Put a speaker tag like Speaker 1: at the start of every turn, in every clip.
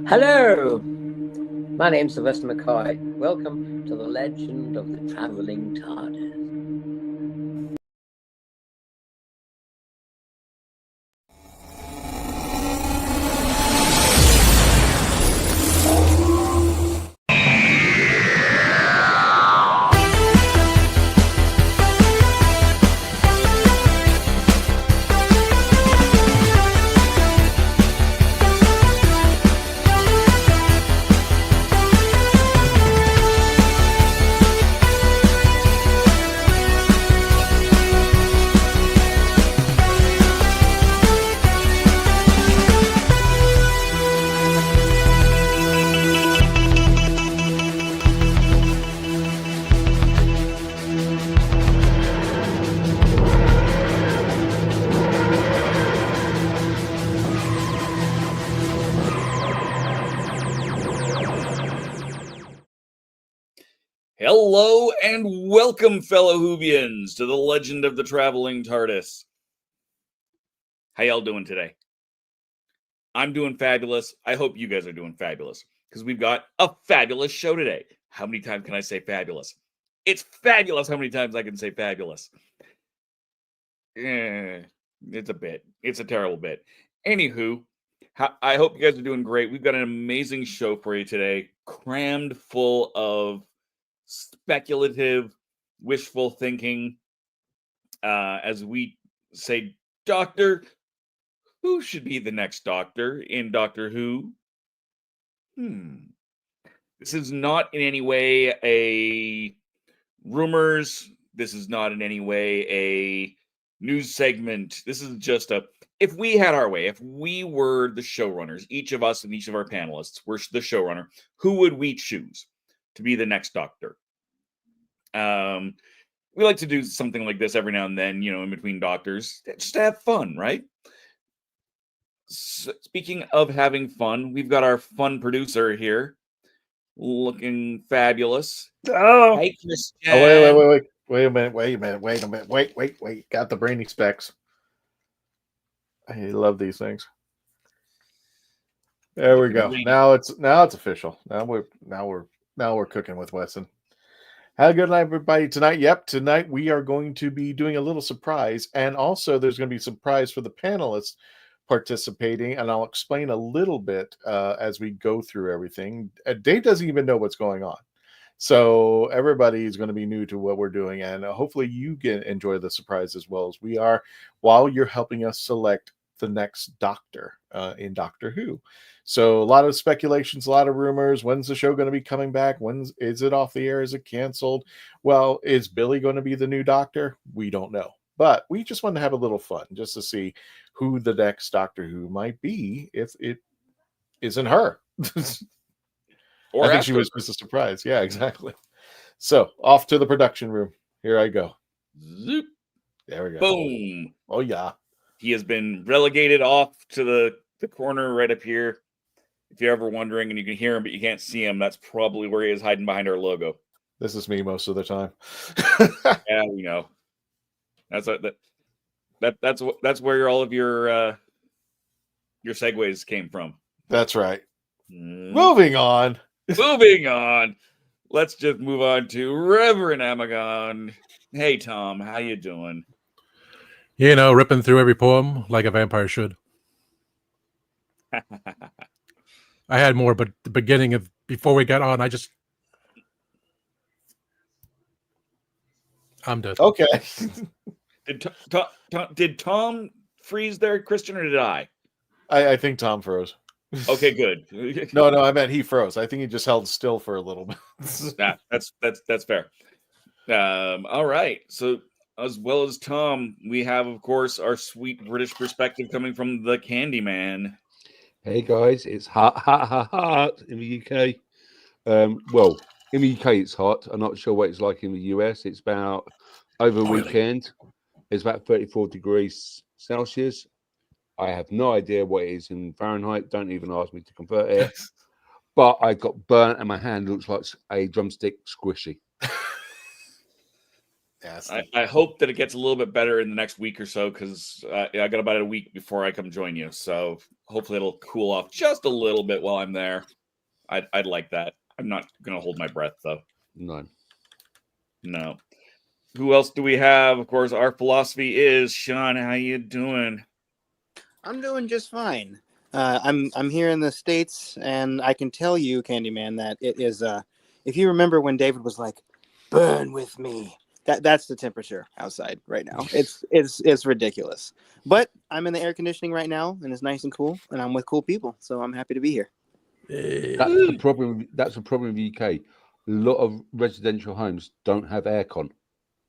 Speaker 1: Hello, my name's Sylvester McCoy. Welcome to the legend of the Traveling TARDIS.
Speaker 2: Hello and welcome, fellow Whovians, to the Legend of the Traveling TARDIS. How y'all doing today? I'm doing fabulous. I hope you guys are doing fabulous, because we've got a fabulous show today. How many times can I say fabulous? It's fabulous how many times I can say fabulous. It's a bit. It's a terrible bit. Anywho, I hope you guys are doing great. We've got an amazing show for you today, crammed full of speculative, wishful thinking. As we say, Doctor, who should be the next Doctor in Doctor Who? This is not in any way a rumors. This is not in any way a news segment. This is just if we had our way, if we were the showrunners, each of us and each of our panelists were the showrunner, who would we choose to be the next Doctor? We like to do something like this every now and then, in between Doctors, just to have fun, right? So, speaking of having fun, we've got our fun producer here, looking fabulous.
Speaker 3: Oh,
Speaker 2: hey, Christian.
Speaker 3: Wait a minute. Got the brainy specs. I love these things. There we go. Now it's official. Now we're cooking with Wesson. Have a good night, everybody. Tonight, tonight we are going to be doing a little surprise, and also there's going to be a surprise for the panelists participating, and I'll explain a little bit as we go through everything. Dave doesn't even know what's going on, so everybody is going to be new to what we're doing, and hopefully you can enjoy the surprise as well as we are while you're helping us select the next Doctor in Doctor Who. So a lot of speculations, a lot of rumors. When's the show going to be coming back? Is it off the air? Is it canceled? Well, is Billy going to be the new Doctor? We don't know. But we just want to have a little fun just to see who the next Doctor Who might be if it isn't her. Or I think she was just a surprise. Yeah, exactly. So off to the production room. Here I go.
Speaker 2: Zoop.
Speaker 3: There we go.
Speaker 2: Boom.
Speaker 3: Oh, yeah.
Speaker 2: He has been relegated off to the corner right up here. If you're ever wondering and you can hear him, but you can't see him, that's probably where he is, hiding behind our logo.
Speaker 3: This is me most of the time.
Speaker 2: Yeah, we know. That's where all of your segues came from.
Speaker 3: That's right. Moving on.
Speaker 2: Moving on. Let's just move on to Reverend Amagon. Hey, Tom, how you doing?
Speaker 4: You know, ripping through every poem like a vampire should. I had more, but the beginning of before we got on, I'm done.
Speaker 3: Okay.
Speaker 2: Did Tom freeze there, Christian, or did I?
Speaker 3: I think Tom froze.
Speaker 2: Okay, good.
Speaker 3: No, I meant he froze. I think he just held still for a little bit.
Speaker 2: That's fair. All right. So as well as Tom, we have, of course, our sweet British perspective coming from the Candyman.
Speaker 5: Hey guys, it's hot in the UK. Well, in the UK it's hot. I'm not sure what it's like in the US. It's about over the weekend. It's about 34 degrees Celsius. I have no idea what it is in Fahrenheit. Don't even ask me to convert it. But I got burnt and my hand looks like a drumstick squishy.
Speaker 3: Yes.
Speaker 2: I hope that it gets a little bit better in the next week or so, because I got about a week before I come join you. So hopefully it'll cool off just a little bit while I'm there. I'd like that. I'm not going to hold my breath, though. No. Who else do we have? Of course, our philosophy is Sean. How you doing?
Speaker 6: I'm doing just fine. I'm here in the States, and I can tell you, Candyman, that it is. If you remember when David was like, "Burn with me." That's the temperature outside right now. It's ridiculous. But I'm in the air conditioning right now, and it's nice and cool, and I'm with cool people, so I'm happy to be here.
Speaker 5: That's the problem. That's a problem in the UK. A lot of residential homes don't have aircon.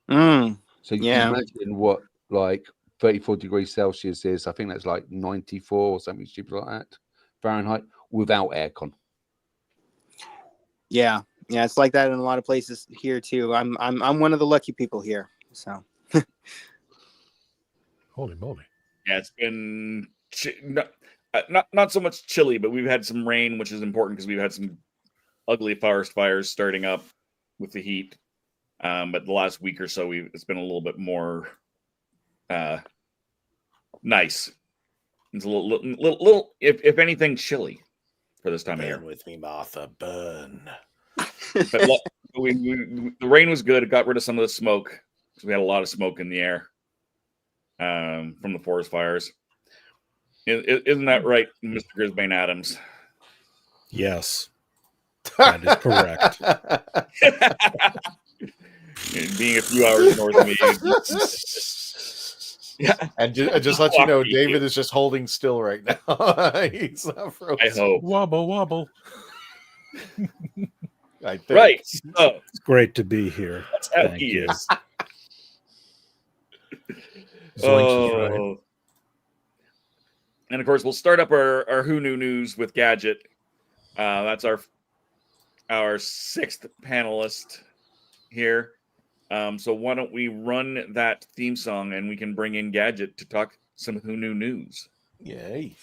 Speaker 5: So you can imagine what like 34 degrees Celsius is. I think that's like 94 or something stupid like that Fahrenheit without aircon.
Speaker 6: Yeah, it's like that in a lot of places here too. I'm one of the lucky people here. So,
Speaker 4: holy moly!
Speaker 2: Yeah, it's been not so much chilly, but we've had some rain, which is important because we've had some ugly forest fires starting up with the heat. But the last week or so, it's been a little bit more nice. It's a little, if anything, chilly for this time of year.
Speaker 3: Burn with me, Martha. Burn.
Speaker 2: But the rain was good. It got rid of some of the smoke. So we had a lot of smoke in the air from the forest fires. Isn't that right, Mr. Grisbane Adams?
Speaker 7: Yes, that is correct.
Speaker 2: Being a few hours north of me.
Speaker 3: Yeah. And just let you know, David is just holding still right now. He's not frozen.
Speaker 2: I hope.
Speaker 4: Wobble.
Speaker 2: Right. So,
Speaker 7: it's great to be here.
Speaker 2: That's how he is. And of course, we'll start up our Who Knew News with Gadget. That's our sixth panelist here. So why don't we run that theme song and we can bring in Gadget to talk some Who Knew News.
Speaker 3: Yay.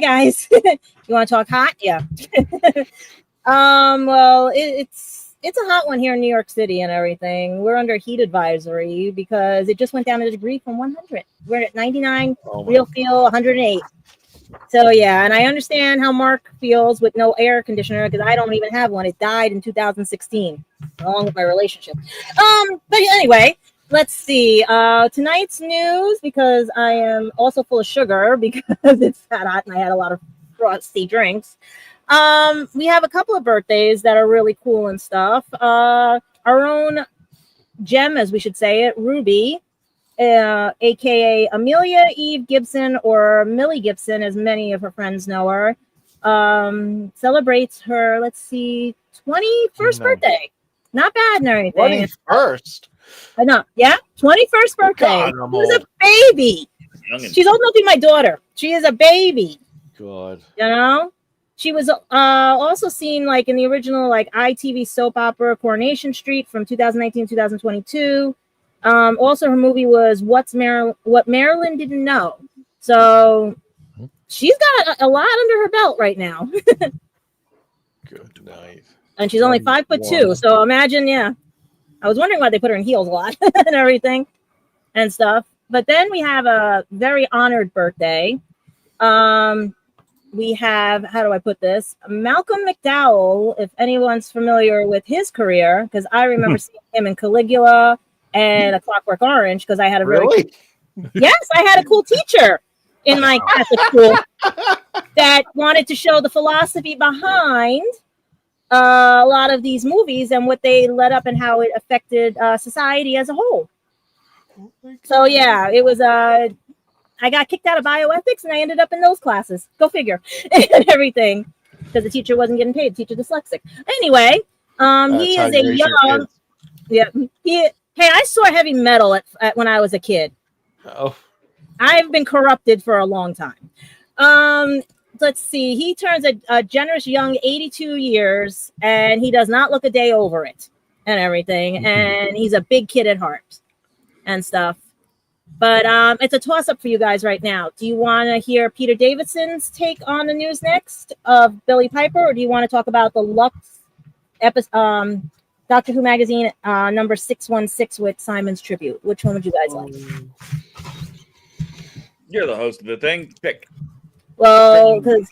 Speaker 8: guys. You want to talk hot? Yeah. Well, it's a hot one here in New York City and everything. We're under heat advisory because it just went down a degree from 100. We're at 99, real feel 108. So yeah, and I understand how Mark feels with no air conditioner because I don't even have one. It died in 2016, along with my relationship. But anyway, let's see. Tonight's news, because I am also full of sugar because it's that hot and I had a lot of frosty drinks. We have a couple of birthdays that are really cool and stuff. Our own gem, as we should say it, Ruby, aka Amelia Eve Gibson, or Millie Gibson, as many of her friends know her, celebrates her, let's see, 21st birthday. Not bad and everything.
Speaker 3: 21st?
Speaker 8: I know, yeah, 21st birthday.
Speaker 3: God, I'm
Speaker 8: She's
Speaker 3: old.
Speaker 8: a baby. She's old enough to be my daughter. She is a baby.
Speaker 3: God.
Speaker 8: You know? She was also seen like in the original like ITV soap opera Coronation Street from 2019 2022. Also, her movie was What Marilyn Didn't Know. So she's got a lot under her belt right now.
Speaker 3: Good night.
Speaker 8: And she's only 5'2". So imagine, yeah. I was wondering why they put her in heels a lot and everything and stuff. But then we have a very honored birthday. We have, how do I put this? Malcolm McDowell, if anyone's familiar with his career, because I remember seeing him in Caligula and A Clockwork Orange, because I had a yes, I had a cool teacher in my Catholic school that wanted to show the philosophy behind a lot of these movies and what they led up and how it affected society as a whole. So yeah, it was I got kicked out of bioethics and I ended up in those classes. Go figure. And everything. Because the teacher wasn't getting paid. Teacher dyslexic. Anyway, he is a young. Yeah. Hey, I saw heavy metal at when I was a kid.
Speaker 3: Oh.
Speaker 8: I've been corrupted for a long time. Let's see. He turns a generous young 82 years and he does not look a day over it and everything. And he's a big kid at heart and stuff. But it's a toss-up for you guys right now. Do you want to hear Peter Davidson's take on the news next of Billie Piper, or do you want to talk about the Lux episode, Doctor Who magazine number 616 with Simon's tribute? Which one would you guys like?
Speaker 2: You're the host of the thing. Pick.
Speaker 8: Well, because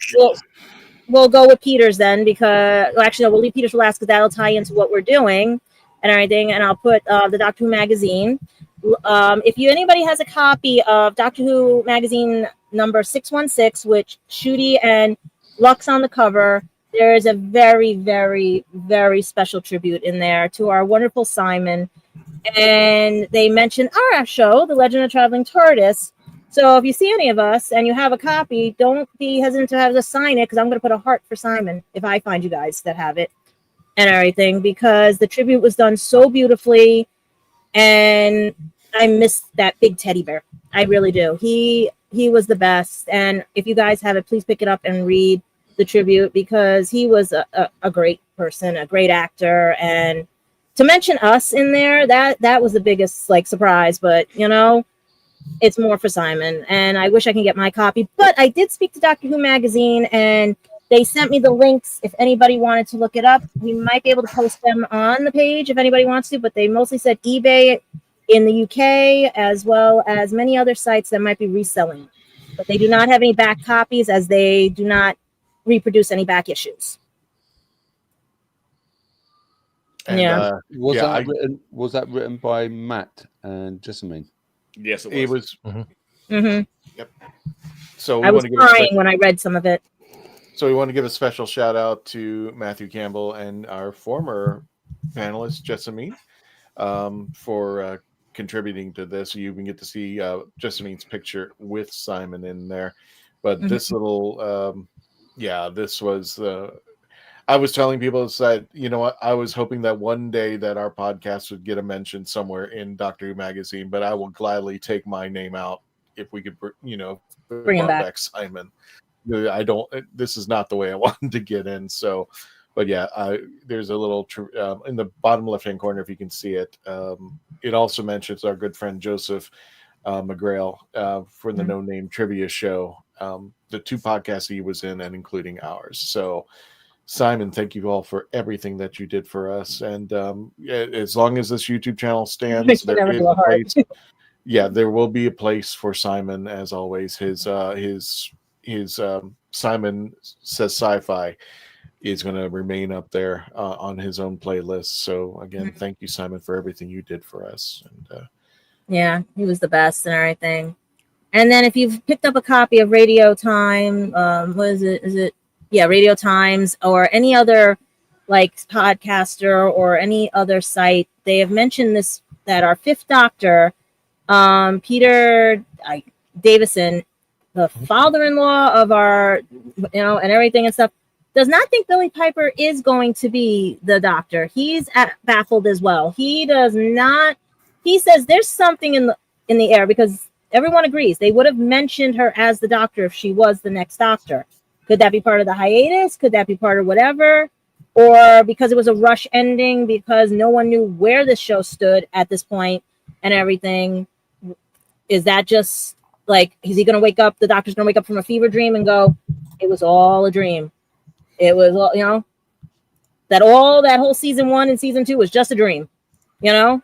Speaker 8: we'll go with Peter's then, because actually no, we'll leave Peter's for last because that'll tie into what we're doing and everything. And I'll put the Doctor Who magazine. If anybody has a copy of Doctor Who magazine number 616, which Ncuti and Lux on the cover, there is a very, very, very special tribute in there to our wonderful Simon. And they mention our show, The Legend of Traveling TARDIS. So if you see any of us and you have a copy, don't be hesitant to have us sign it, because I'm going to put a heart for Simon if I find you guys that have it and everything, because the tribute was done so beautifully. And I miss that big teddy bear. I really do. He was the best. And if you guys have it, please pick it up and read the tribute, because he was a great person, a great actor. And to mention us in there, that was the biggest like surprise. But you know, it's more for Simon. And I wish I can get my copy. But I did speak to Doctor Who magazine, and they sent me the links if anybody wanted to look it up. We might be able to post them on the page if anybody wants to, but they mostly said eBay in the UK, as well as many other sites that might be reselling. But they do not have any back copies, as they do not reproduce any back issues.
Speaker 3: And,
Speaker 8: yeah.
Speaker 5: Was that written by Matt and Jessamine?
Speaker 2: Yes,
Speaker 3: it was.
Speaker 8: Mm-hmm.
Speaker 3: Yep. So
Speaker 8: I was crying when I read some of it.
Speaker 3: So we want to give a special shout out to Matthew Campbell and our former panelist, Jessamine, for contributing to this. You can get to see Jessamine's picture with Simon in there. But this little, this was, I was telling people that, you know what, I was hoping that one day that our podcast would get a mention somewhere in Doctor Who magazine, but I will gladly take my name out if we could, bring him back Simon. I don't. This is not the way I wanted to get in. So, but yeah, there's a little in the bottom left-hand corner, if you can see it. It also mentions our good friend Joseph McGrail for the No Name Trivia Show. the 2 podcasts he was in, and including ours. So, Simon, thank you all for everything that you did for us. And as long as this YouTube channel stands, there is a place. Yeah, there will be a place for Simon, as always. His Simon Says Sci-Fi is going to remain up there on his own playlist. So again, thank you, Simon, for everything you did for us. And
Speaker 8: yeah, he was the best and everything. And then if you've picked up a copy of Radio Time, what is it? Is it Radio Times or any other like podcaster or any other site? They have mentioned this, that our 5th Doctor, Peter Davison, the father-in-law of our, and everything and stuff, does not think Billie Piper is going to be the Doctor. He's baffled as well. He does not. He says there's something in the air, because everyone agrees they would have mentioned her as the Doctor if she was the next Doctor. Could that be part of the hiatus? Could that be part of whatever? Or because it was a rush ending, because no one knew where this show stood at this point and everything? Is that just like, is he going to wake up? The Doctor's going to wake up from a fever dream and go, it was all a dream. It was all, that whole season 1 and season 2 was just a dream, because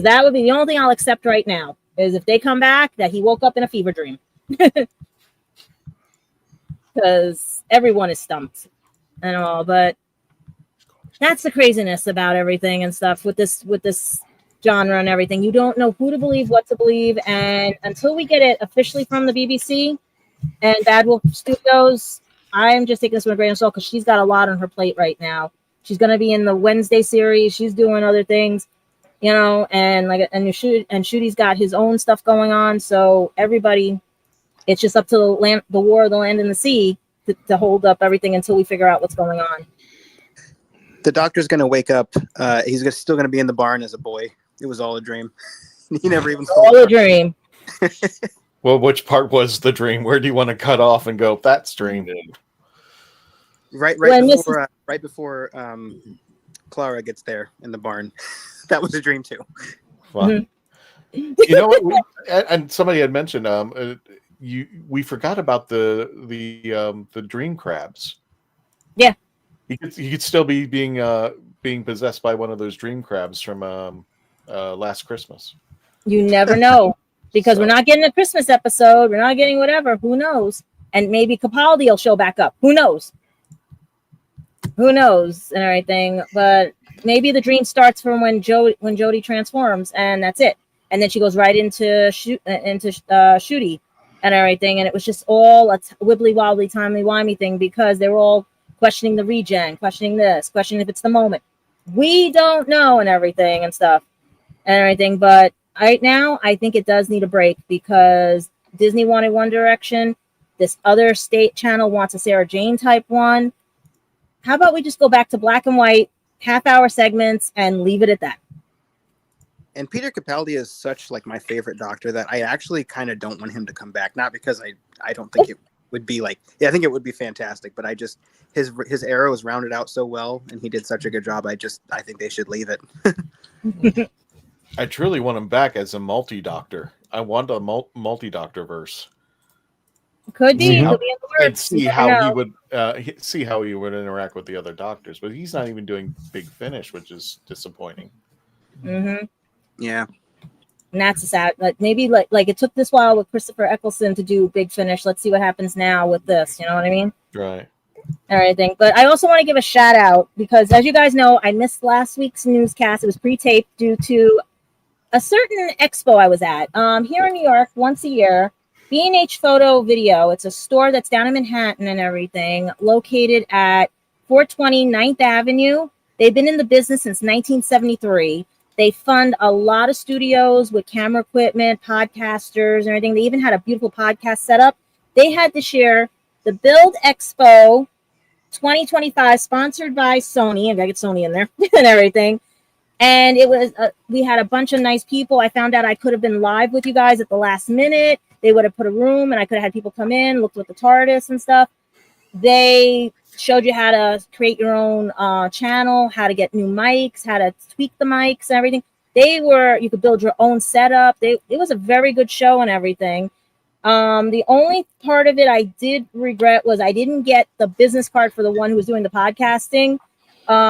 Speaker 8: that would be the only thing I'll accept right now, is if they come back that he woke up in a fever dream. Because everyone is stumped and all, but that's the craziness about everything and stuff with this genre and everything. You don't know who to believe, what to believe, and until we get it officially from the BBC and Bad Wolf Studios, I'm just taking this with a grain of salt, because she's got a lot on her plate right now. She's going to be in the Wednesday series. She's doing other things, and Ncuti's got his own stuff going on. So everybody, it's just up to the war of the land and the sea to hold up everything until we figure out what's going on.
Speaker 6: The Doctor's going to wake up. He's still going to be in the barn as a boy. It was all a dream. He never even
Speaker 8: all a dream.
Speaker 3: Well, which part was the dream? Where do you want to cut off and go, that's dream?
Speaker 6: Right before Clara gets there in the barn. That was a dream too.
Speaker 3: Fun. You know what? And somebody had mentioned we forgot about the dream crabs.
Speaker 8: Yeah.
Speaker 3: He could still be being possessed by one of those dream crabs from Last Christmas.
Speaker 8: You never know, because we're not getting a Christmas episode. We're not getting whatever. Who knows? And maybe Capaldi will show back up. Who knows? And everything. But maybe the dream starts from when Jodie transforms, and that's it. And then she goes right into Ncuti and everything. And it was just all a wibbly wobbly timey wimey thing, because they were all questioning the regen, questioning this, questioning if it's the moment. We don't know and everything and stuff and everything. But right now, I think it does need a break, because Disney wanted one direction. This other state channel wants a Sarah Jane type one. How about we just go back to black and white, half-hour segments, and leave it at that?
Speaker 6: And Peter Capaldi is such like my favorite Doctor that I actually kind of don't want him to come back. Not because I don't think it would be like, I think it would be fantastic, but I just, his era was rounded out so well, and he did such a good job. I think they should leave it.
Speaker 3: I truly want him back as a multi-doctor. I want a multi-doctor verse.
Speaker 8: Could be.
Speaker 3: Mm-hmm.
Speaker 8: Could be in the works.
Speaker 3: And see how he would interact with the other doctors, but he's not even doing Big Finish, which is disappointing.
Speaker 8: Mm-hmm.
Speaker 6: Yeah,
Speaker 8: and that's sad. Like maybe like it took this while with Christopher Eccleston to do Big Finish. Let's see what happens now with this. You know what I mean?
Speaker 3: Right.
Speaker 8: Everything. But I also want to give a shout out, because as you guys know, I missed last week's newscast. It was pre-taped due to a certain expo I was at here in New York once a year. B&H Photo Video. It's a store that's down in Manhattan and everything, located at 420 9th Avenue. They've been in the business since 1973. They fund a lot of studios with camera equipment, podcasters, and everything. They even had a beautiful podcast setup. They had this year the Build Expo 2025, sponsored by Sony. I gotta get Sony in there and everything. And it was we had a bunch of nice people. I found out I could have been live with you guys at the last minute. They would have put a room, and I could have had people come in, looked with the TARDIS and stuff. They showed you how to create your own channel, how to get new mics, how to tweak the mics and everything. You could build your own setup. It was a very good show and everything. The only part of it I did regret was I didn't get the business card for the one who was doing the podcasting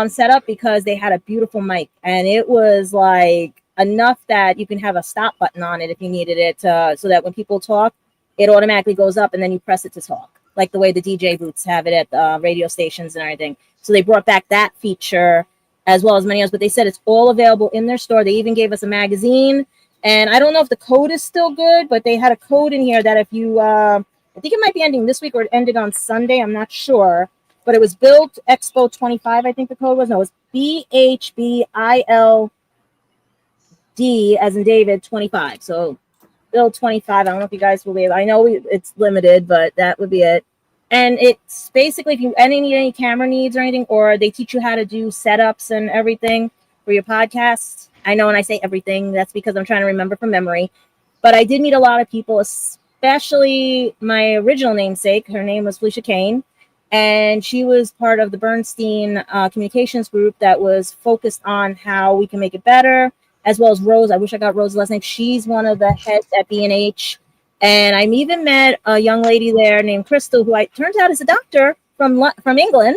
Speaker 8: set up, because they had a beautiful mic, and it was like enough that you can have a stop button on it if you needed it, so that when people talk, it automatically goes up and then you press it to talk, like the way the DJ booths have it at radio stations and everything. So they brought back that feature as well as many others, but they said it's all available in their store. They even gave us a magazine, and I don't know if the code is still good, but they had a code in here that if you, I think it might be ending this week or it ended on Sunday, I'm not sure, but it was Build Expo 25, I think the code was. No, it was BHBILD as in David 25. So Build 25. I don't know if you guys will be able, I know it's limited, but that would be it. And it's basically if you need any camera needs or anything, or they teach you how to do setups and everything for your podcast. I know when I say everything, that's because I'm trying to remember from memory. But I did meet a lot of people, especially my original namesake. Her name was Felicia Kane, and she was part of the Bernstein communications group that was focused on how we can make it better, as well as Rose. I wish I got Rose's last name. She's one of the heads at B&H. And I even met a young lady there named Crystal, who turns out is a doctor from England.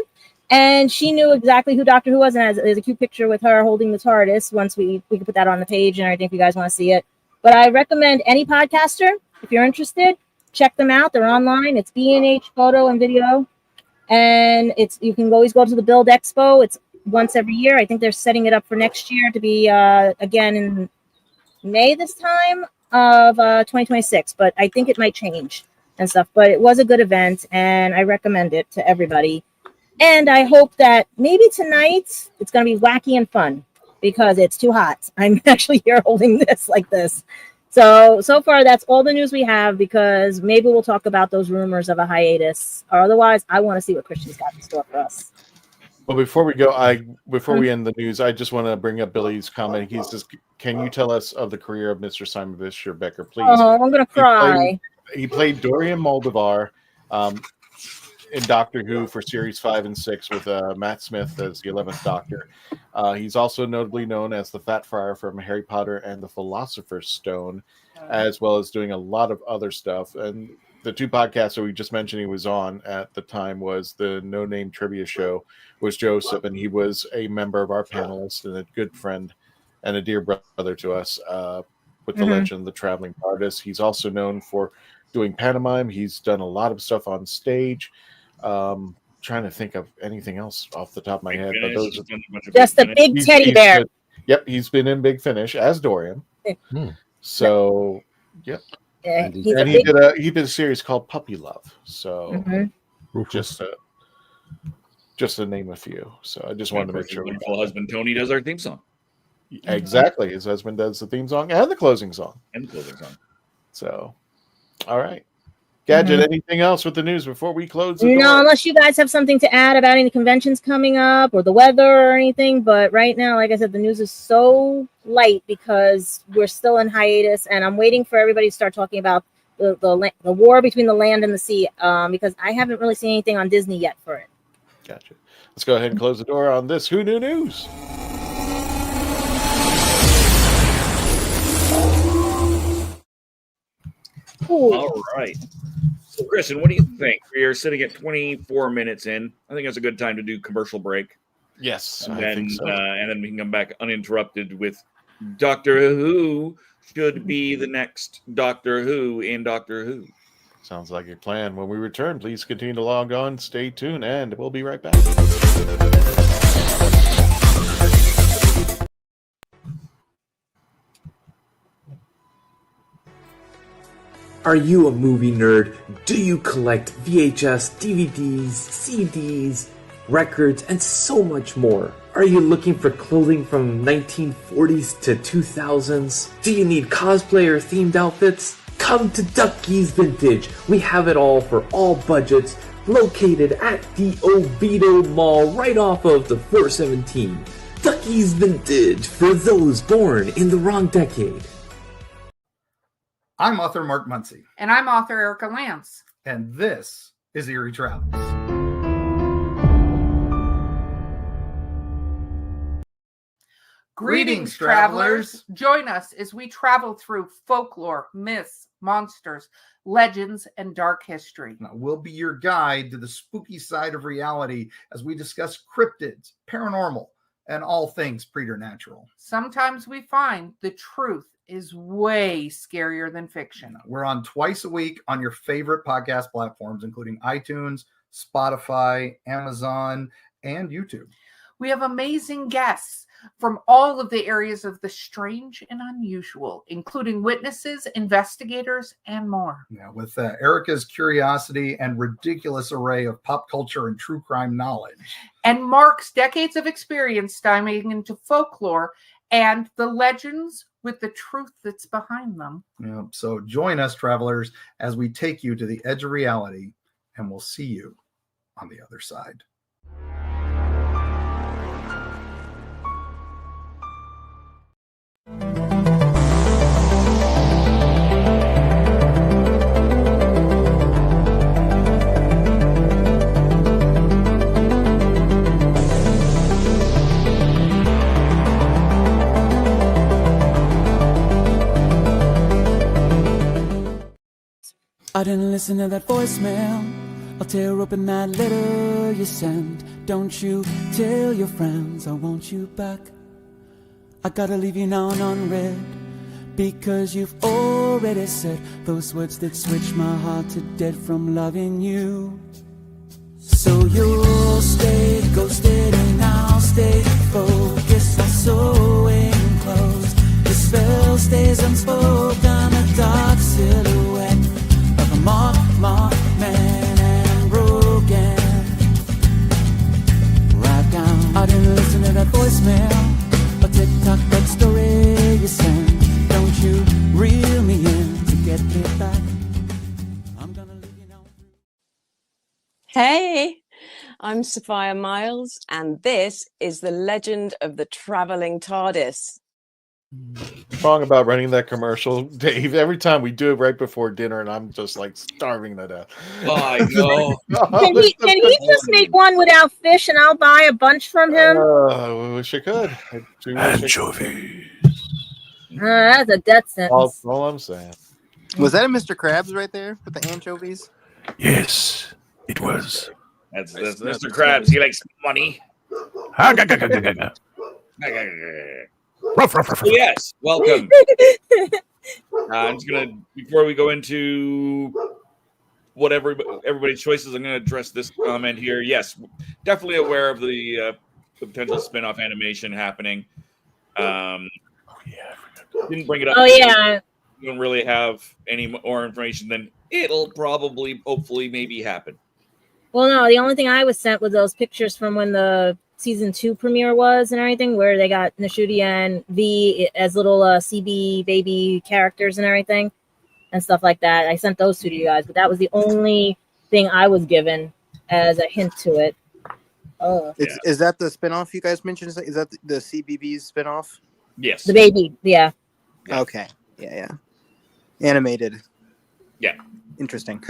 Speaker 8: And she knew exactly who Doctor Who was. And there's a cute picture with her holding the TARDIS. Once we can put that on the page and everything if you guys want to see it. But I recommend any podcaster, if you're interested, check them out. They're online. It's B&H Photo and Video. And you can always go to the Build Expo. It's once every year. I think they're setting it up for next year to be again in May this time of 2026, but I think it might change and stuff. But it was a good event, and I recommend it to everybody. And I hope that maybe tonight it's going to be wacky and fun, because it's too hot. I'm actually here holding this like this. So far, that's all the news we have, because maybe we'll talk about those rumors of a hiatus. Or otherwise, I want to see what Christian's got in store for us.
Speaker 3: Well, before we go, before we end the news, I just want to bring up Billy's comment. He says, "Can you tell us of the career of Mr. Simon Fisher Becker, please?"
Speaker 8: Oh, I'm gonna cry.
Speaker 3: He played Dorian Moldavar in Doctor Who for series 5 and 6 with Matt Smith as the 11th Doctor. He's also notably known as the Fat Friar from Harry Potter and the Philosopher's Stone, as well as doing a lot of other stuff. And the two podcasts that we just mentioned he was on at the time was the No Name Trivia Show, was Joseph, and he was a member of our panelist and a good friend and a dear brother to us with the legend of the Traveling TARDIS. He's also known for doing pantomime. He's done a lot of stuff on stage. Trying to think of anything else off the top of my head, but those are
Speaker 8: just a big teddy bear.
Speaker 3: Yep, he's been in Big Finish as Dorian. So, yep.
Speaker 8: Yeah,
Speaker 3: And he did a series called Puppy Love. So, just to name a few. So I just wanted to make sure.
Speaker 2: Wonderful husband Tony does our theme song.
Speaker 3: Exactly, his husband does the theme song and the closing song. So, all right. Gadget, anything else with the news before we close the door?
Speaker 8: No, unless you guys have something to add about any conventions coming up or the weather or anything. But right now, like I said, the news is so light because we're still in hiatus, and I'm waiting for everybody to start talking about the war between the land and the sea, because I haven't really seen anything on Disney yet for it.
Speaker 3: Gotcha. Let's go ahead and close the door on this Who Knew News.
Speaker 8: Cool.
Speaker 2: All right. So, Christian, what do you think? We are sitting at 24 minutes in. I think that's a good time to do commercial break.
Speaker 3: Yes,
Speaker 2: and
Speaker 3: I
Speaker 2: then,
Speaker 3: think so.
Speaker 2: And then we can come back uninterrupted with Doctor Who should be the next Doctor Who in Doctor Who.
Speaker 3: Sounds like a plan. When we return, please continue to log on, stay tuned, and we'll be right back.
Speaker 9: Are you a movie nerd? Do you collect VHS, DVDs, CDs, records, and so much more? Are you looking for clothing from 1940s to 2000s? Do you need cosplayer themed outfits? Come to Ducky's Vintage. We have it all for all budgets, located at the Oviedo Mall right off of the 417. Ducky's Vintage for those born in the wrong decade.
Speaker 10: I'm author Mark Muncy.
Speaker 11: And I'm author Erica Lance.
Speaker 10: And this is Eerie Travels.
Speaker 11: Greetings, travelers. Join us as we travel through folklore, myths, monsters, legends, and dark history.
Speaker 10: Now, we'll be your guide to the spooky side of reality as we discuss cryptids, paranormal, and all things preternatural.
Speaker 11: Sometimes we find the truth is way scarier than fiction.
Speaker 10: We're on twice a week on your favorite podcast platforms, including iTunes, Spotify, Amazon, and YouTube.
Speaker 11: We have amazing guests from all of the areas of the strange and unusual, including witnesses, investigators, and more.
Speaker 10: Yeah, with Erica's curiosity and ridiculous array of pop culture and true crime knowledge.
Speaker 11: And Mark's decades of experience diving into folklore and the legends with the truth that's behind them.
Speaker 10: Yeah, so join us, travelers, as we take you to the edge of reality, and we'll see you on the other side.
Speaker 12: I didn't listen to that voicemail. I'll tear open that letter you sent. Don't you tell your friends I want you back. I gotta leave you now unread, because you've already said those words that switch my heart to dead from loving you. So you'll stay ghosted and I'll stay focused. I so enclosed. The spell stays unspoken. A dark silhouette of a marked man and broken. Right down. I didn't listen to that voicemail. A TikTok that story you sent. Don't you reel me in to get me back. I'm gonna leave you now.
Speaker 13: Hey, I'm Sophia Miles, and this is the legend of the Traveling TARDIS.
Speaker 3: Wrong about running that commercial, Dave. Every time we do it right before dinner, and I'm just like starving to death.
Speaker 2: Oh, I know.
Speaker 8: Can he just make one without fish, and I'll buy a bunch from him?
Speaker 3: I wish I could.
Speaker 7: Anchovy.
Speaker 8: That's a death sentence.
Speaker 3: All I'm saying.
Speaker 6: Was that a Mr. Krabs right there with the anchovies?
Speaker 7: Yes, it was.
Speaker 2: That's Mr. Krabs. He likes money. Yes, welcome. I'm just gonna, before we go into whatever everybody's choices, I'm gonna address this comment here. Yes, definitely aware of the potential spin-off animation happening. Didn't bring it up.
Speaker 8: Oh yeah.
Speaker 2: We don't really have any more information than it'll probably, hopefully, maybe happen.
Speaker 8: Well, no, the only thing I was sent was those pictures from when the season 2 premiere was and everything, where they got Ncuti and V as little CB baby characters and everything and stuff like that. I sent those two to you guys, but that was the only thing I was given as a hint to it.
Speaker 6: Is that the spinoff you guys mentioned? Is that the CBB's spinoff?
Speaker 2: Yes.
Speaker 8: The baby, yeah.
Speaker 6: Okay. Yeah. Animated.
Speaker 2: Yeah.
Speaker 6: Interesting.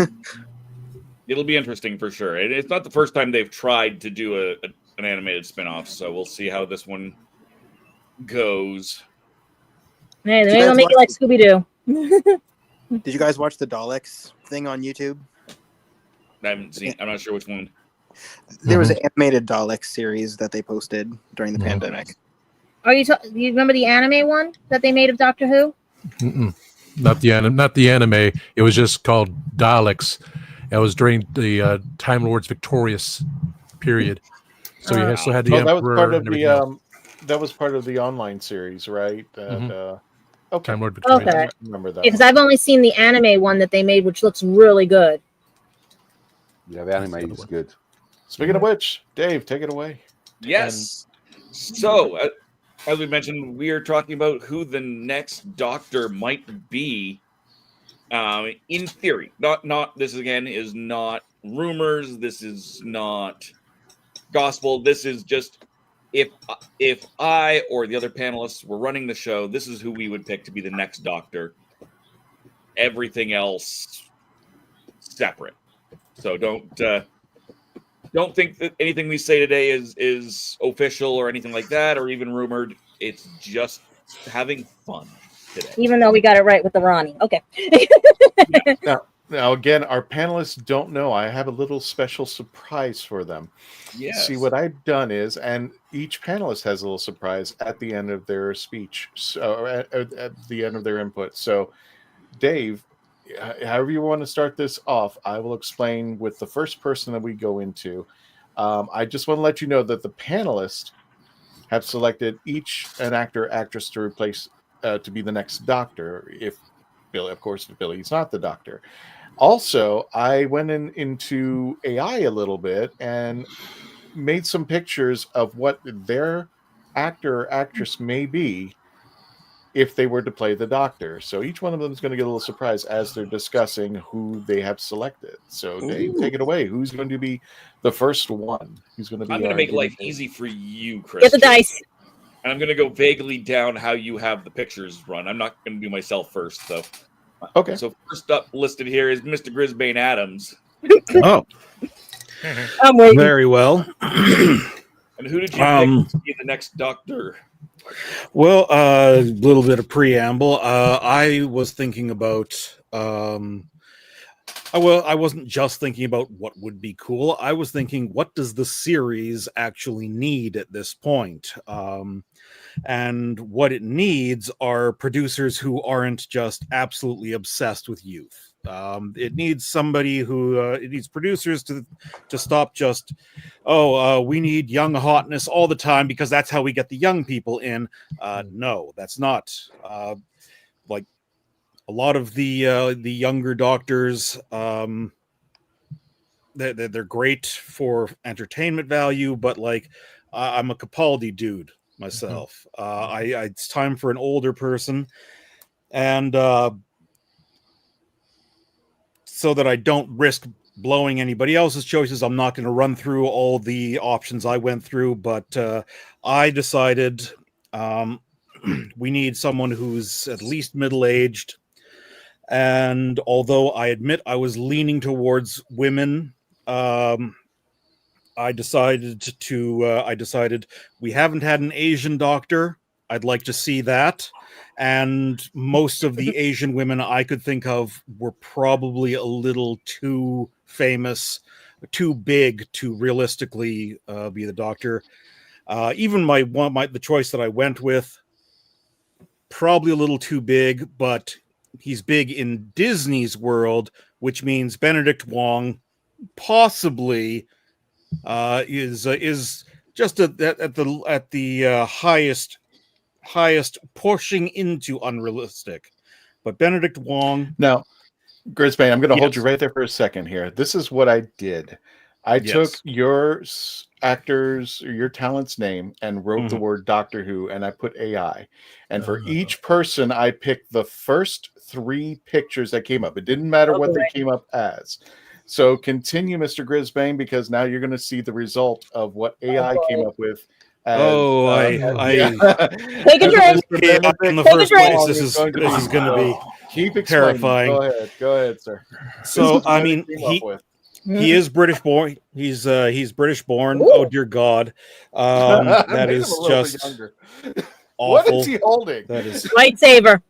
Speaker 2: It'll be interesting for sure. It's not the first time they've tried to do an animated spinoff, so we'll see how this one goes.
Speaker 8: Man, they're gonna make it like Scooby-Doo.
Speaker 6: Did you guys watch the Daleks thing on YouTube?
Speaker 2: I haven't seen. I'm not sure which one.
Speaker 6: There was an animated Daleks series that they posted during the pandemic.
Speaker 8: Are you? You remember the anime one that they made of Doctor Who?
Speaker 4: Not the anime. It was just called Daleks. It was during the Time Lord's victorious period. So you still had the
Speaker 3: that was
Speaker 4: Emperor
Speaker 3: part of
Speaker 4: and
Speaker 3: the that was part of the online series, right? Okay.
Speaker 4: Time Lord victorious.
Speaker 8: Okay.
Speaker 3: I remember that.
Speaker 8: Because I've only seen the anime one that they made, which looks really good.
Speaker 5: Yeah, the anime is good.
Speaker 3: Speaking of which, Dave, take it away.
Speaker 2: Yes. So, as we mentioned, we are talking about who the next Doctor might be. In theory, not. This again is not rumors. This is not gospel. This is just if I or the other panelists were running the show, this is who we would pick to be the next Doctor. Everything else separate. So don't don't think that anything we say today is official or anything like that, or even rumored. It's just having fun today.
Speaker 8: Even though we got it right with the Ronnie. Okay.
Speaker 3: Now, again, our panelists don't know. I have a little special surprise for them.
Speaker 2: Yes.
Speaker 3: See, what I've done is, and each panelist has a little surprise at the end of their speech, so at the end of their input. So, Dave, however you want to start this off, I will explain with the first person that we go into. I just want to let you know that the panelists have selected each an actor, actress to replace to be the next Doctor. If Billy, of course, if Billy's not the Doctor. Also, I went into AI a little bit and made some pictures of what their actor or actress may be if they were to play the Doctor. So each one of them is going to get a little surprise as they're discussing who they have selected. So Dave, take it away. Who's going to be the first one? Who's going to be?
Speaker 2: I'm going to make life easy for you, Chris.
Speaker 8: Get the dice.
Speaker 2: And I'm going to go vaguely down how you have the pictures run. I'm not going to do myself first, though.
Speaker 3: Okay.
Speaker 2: So first up listed here is Mr. Grisbane Adams.
Speaker 14: Oh,
Speaker 8: I'm waiting.
Speaker 14: very well.
Speaker 2: And who did you pick to be the next Doctor?
Speaker 14: Well, a little bit of preamble. I was thinking about. I wasn't just thinking about what would be cool. I was thinking, what does the series actually need at this point? And what it needs are producers who aren't just absolutely obsessed with youth. It needs somebody who it needs producers to stop just, we need young hotness all the time because that's how we get the young people in. No, that's not like a lot of the younger Doctors. They're great for entertainment value, but like I'm a Capaldi dude myself. It's time for an older person, and so that I don't risk blowing anybody else's choices, I'm not going to run through all the options I went through, but I decided we need someone who's at least middle-aged. And although I admit I was leaning towards women, I decided we haven't had an Asian Doctor. I'd like to see that. And most of the Asian women I could think of were probably a little too famous, too big to realistically be the Doctor. Even the choice that I went with, probably a little too big, but he's big in Disney's world, which means Benedict Wong possibly is just at the highest pushing into unrealistic. But Benedict Wong.
Speaker 3: Now, Grisbane, I'm going to hold you right there for a second here. This is what I did. I took your actors or your talent's name and wrote the word Doctor Who, and I put AI. And for each person, I picked the first 3 pictures that came up. It didn't matter what they came up as. So continue, Mr. Grisbane, because now you're going to see the result of what AI came up with.
Speaker 14: Take a
Speaker 8: drink.
Speaker 14: In the first place, this is going to be terrifying.
Speaker 3: Go ahead, sir.
Speaker 14: So I mean, he is British born. He's British born. Ooh. Oh dear God, that is just awful.
Speaker 3: What is he holding?
Speaker 14: That is
Speaker 8: lightsaber.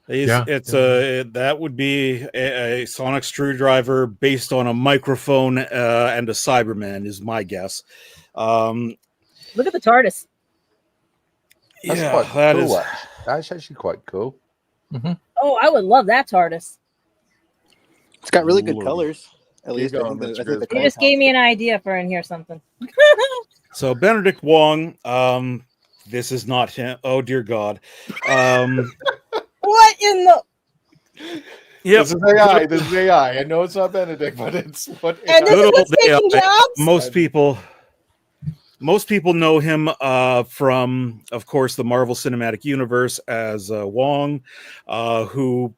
Speaker 14: That would be a sonic screwdriver based on a microphone and a Cyberman is my guess.
Speaker 8: Look at the TARDIS.
Speaker 5: That's quite cool. That's actually quite cool.
Speaker 8: Mm-hmm. Oh, I would love that TARDIS.
Speaker 6: It's got really good colors. At least I think
Speaker 8: you just gave me an idea for in here something.
Speaker 14: So Benedict Wong, this is not him. Oh dear God.
Speaker 8: What in the?
Speaker 14: Yeah,
Speaker 3: this is AI. This is AI. I know it's not Benedict, but it's what.
Speaker 8: And this is what's taking jobs.
Speaker 14: Most people know him from, of course, the Marvel Cinematic Universe as Wong, who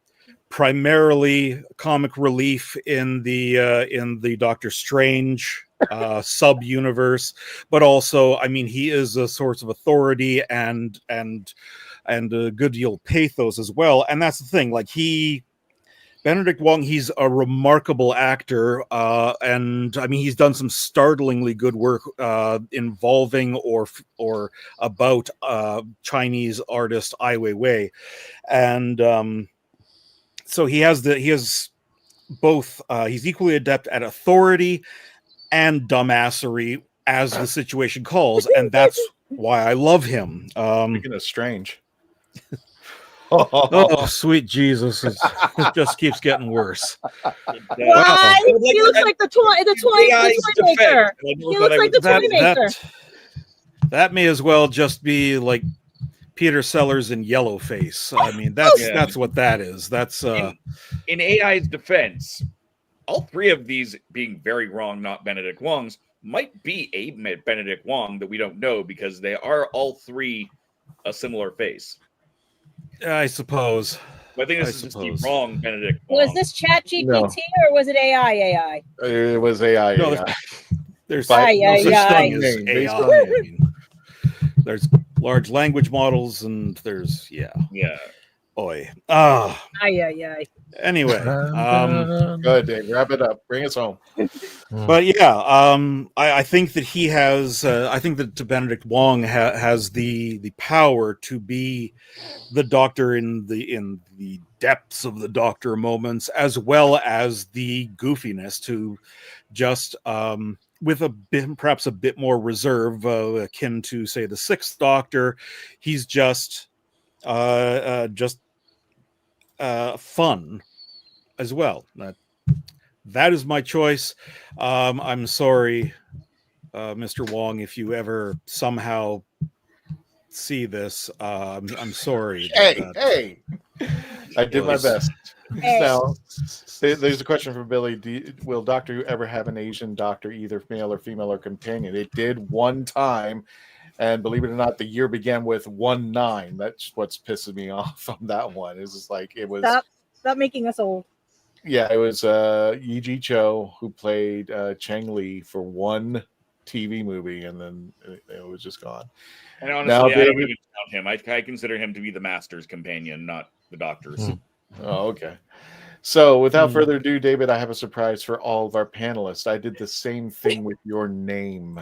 Speaker 14: primarily comic relief in the Doctor Strange sub universe, but also, I mean, he is a source of authority and a good deal of pathos as well. And that's the thing, like Benedict Wong, he's a remarkable actor, and I mean he's done some startlingly good work involving or about Chinese artist Ai Weiwei, and so he has both. He's equally adept at authority and dumbassery as the situation calls, and that's why I love him.
Speaker 3: Speaking of strange.
Speaker 14: Oh, sweet Jesus! It just keeps getting worse.
Speaker 8: Why? He looks like the toy maker. He looks like the toy maker.
Speaker 14: That may as well just be like Peter Sellers in Yellowface. I mean, that's what that is. That's
Speaker 2: in AI's defense, all three of these being very wrong, not Benedict Wong's, might be a Benedict Wong that we don't know because they are all three a similar face.
Speaker 14: I suppose.
Speaker 2: But I think this is just the wrong Benedict Wong.
Speaker 8: Was this Chat GPT or was it AI?
Speaker 3: It was AI.
Speaker 14: No,
Speaker 3: AI.
Speaker 14: There's
Speaker 8: no
Speaker 14: such thing as
Speaker 3: name,
Speaker 14: AI. I mean, there's large language models, and there's Oi. Anyway,
Speaker 3: go ahead, Dave. Wrap it up. Bring us home.
Speaker 14: But I think that he has. I think that Benedict Wong has the power to be the Doctor in the depths of the Doctor moments, as well as the goofiness to just with perhaps a bit more reserve, akin to say the Sixth Doctor. He's just fun as well. That is my choice. I'm sorry, Mr. Wong, if you ever somehow see this. I'm sorry.
Speaker 3: Hey, I did my best. Now, there's a question from Billy. Will Doctor Who ever have an Asian Doctor, either male or female or companion? It did one time. And believe it or not, the year began with 19. That's what's pissing me off on that one. It's just like it was.
Speaker 8: Stop making us old.
Speaker 3: Yeah, it was Yi Ji Cho who played Chang Li for one TV movie, and then it was just gone.
Speaker 2: And honestly, I don't even count him. I consider him to be the Master's companion, not the Doctor's.
Speaker 3: Oh, okay. So, without further ado, David, I have a surprise for all of our panelists. I did the same thing with your name.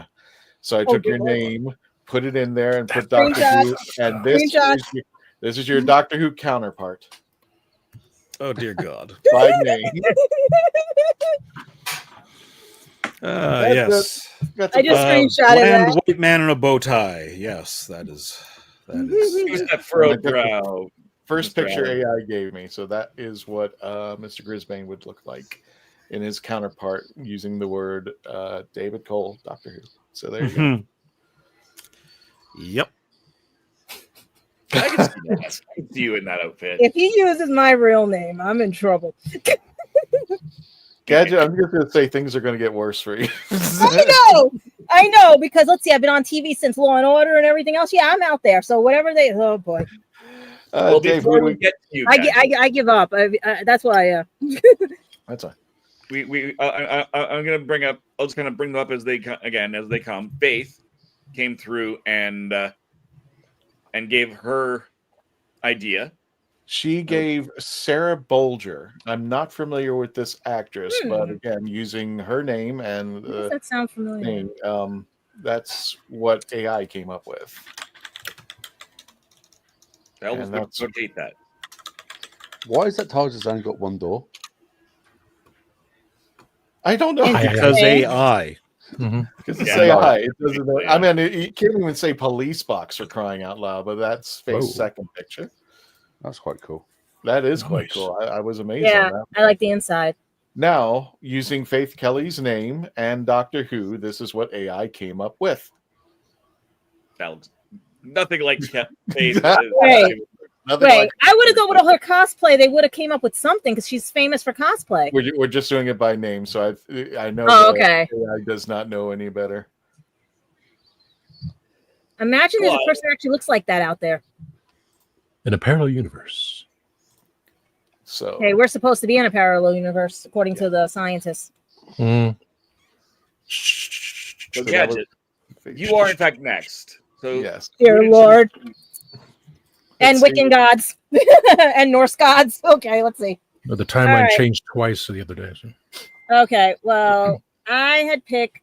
Speaker 3: So I took your name, put it in there, and put Doctor Who, and this is your Doctor Who counterpart.
Speaker 14: Oh dear God!
Speaker 3: By name.
Speaker 14: Yes.
Speaker 8: I just screenshotted
Speaker 14: bland
Speaker 8: that.
Speaker 14: White man in a bow tie. Yes, that is.
Speaker 2: Who's that furrowed brow?
Speaker 3: First picture AI gave me, so that is what Mr. Grisbane would look like in his counterpart using the word David Cole, Doctor Who. So there you go.
Speaker 14: Yep.
Speaker 2: I can see that. I can see you in that outfit.
Speaker 8: If he uses my real name, I'm in trouble.
Speaker 3: Gadget, I'm just going to say things are going to get worse for you.
Speaker 8: I know, because let's see, I've been on TV since Law and Order and everything else. Yeah, I'm out there. So whatever they, oh boy.
Speaker 2: Well,
Speaker 3: Dave,
Speaker 2: before we get to you,
Speaker 8: I give up. That's why.
Speaker 3: That's fine.
Speaker 2: I'm going to bring up. I'll just kind of bring them up as they come. Faith came through and gave her idea.
Speaker 3: She gave Sarah Bolger. I'm not familiar with this actress, but again, using her name and
Speaker 8: does that sound familiar?
Speaker 3: Name, that's what AI came up with.
Speaker 2: Let's rotate that.
Speaker 5: Why is that TARDIS only got one door?
Speaker 3: I don't know.
Speaker 14: Because AI.
Speaker 3: Because it's AI. It doesn't know. I mean, you can't even say police box for crying out loud, but that's Faith's second picture.
Speaker 5: That's quite cool.
Speaker 3: That is quite cool. I was amazed
Speaker 8: Yeah,
Speaker 3: on that.
Speaker 8: I like the inside.
Speaker 3: Now, using Faith Kelly's name and Doctor Who, this is what AI came up with.
Speaker 2: That looks nothing like Faith.
Speaker 8: Wait, I would have gone with all her cosplay. They would have came up with something because she's famous for cosplay.
Speaker 3: We're just doing it by name, so I know.
Speaker 8: Oh, okay.
Speaker 3: AI does not know any better.
Speaker 8: Imagine there's a person that actually looks like that out there.
Speaker 4: In a parallel universe.
Speaker 3: So
Speaker 8: okay, we're supposed to be in a parallel universe, according to the scientists.
Speaker 2: So Gadget, you are in fact next. So
Speaker 3: yes,
Speaker 8: dear Lord, and Wiccan gods and Norse gods. Okay, let's see.
Speaker 4: The timeline
Speaker 8: right.
Speaker 4: changed twice the other day. So.
Speaker 8: Okay, well, I had picked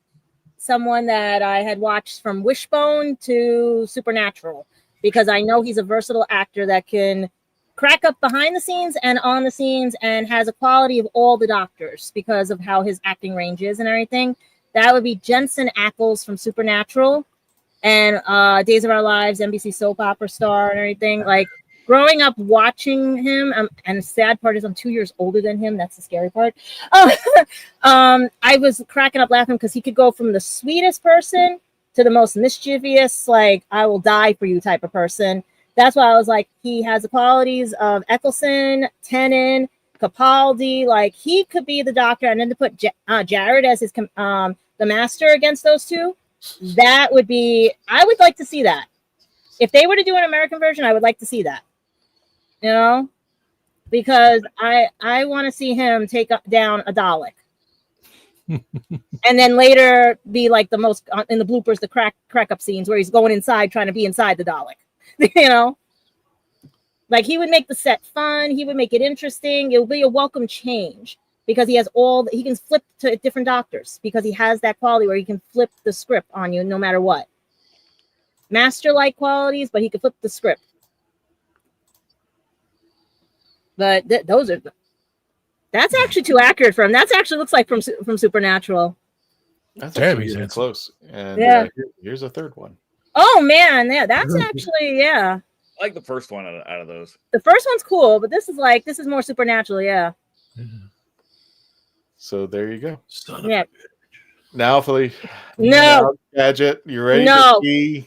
Speaker 8: someone that I had watched from Wishbone to Supernatural because I know he's a versatile actor that can crack up behind the scenes and on the scenes and has a quality of all the Doctors because of how his acting range is and everything. That would be Jensen Ackles from Supernatural and Days of Our Lives, NBC soap opera star and everything. Like, growing up watching him, and the sad part is I'm 2 years older than him. That's the scary part. I was cracking up laughing because he could go from the sweetest person to the most mischievous, like, I will die for you type of person. That's why I was like, he has the qualities of Eccleston, Tennant, Capaldi. Like, he could be the Doctor. And then to put Jared as his the Master against those two, that would be, I would like to see that. If they were to do an American version, I would like to see that. You know, because I want to see him take down a Dalek, and then later be like the most in the bloopers, the crack up scenes where he's going inside trying to be inside the Dalek. You know, like he would make the set fun. He would make it interesting. It would be a welcome change because he has he can flip to different Doctors because he has that quality where he can flip the script on you no matter what. Master-like qualities, but he could flip the script. But that's actually too accurate for him. That's actually looks like from Supernatural.
Speaker 3: That's actually really close. And
Speaker 8: yeah.
Speaker 3: Here's a third one.
Speaker 8: Oh man, yeah, that's actually yeah.
Speaker 2: I like the first one out of those.
Speaker 8: The first one's cool, but this is more Supernatural, yeah.
Speaker 3: So there you go.
Speaker 8: Yeah.
Speaker 3: Now, Philly.
Speaker 8: No.
Speaker 3: Now, Gadget, you ready to see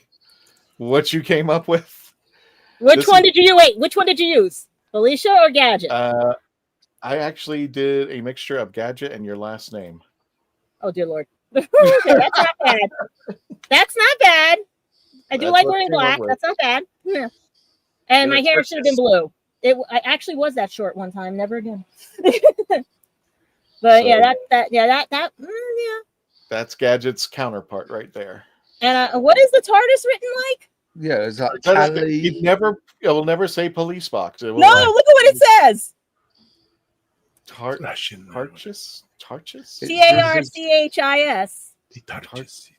Speaker 3: what you came up with?
Speaker 8: Which one did you use? Felicia or Gadget?
Speaker 3: I actually did a mixture of Gadget and your last name.
Speaker 8: Oh dear Lord. Okay, that's not bad. That's not bad. I do like wearing black. That's not bad. Yeah. And my hair should have been blue. I actually was that short one time. Never again. But yeah, yeah.
Speaker 3: That's Gadget's counterpart right there.
Speaker 8: And what is the TARDIS written like?
Speaker 5: Yeah, is that
Speaker 3: it will never say police box.
Speaker 8: No, look at what it says.
Speaker 3: Tarchis?
Speaker 8: Tarchis.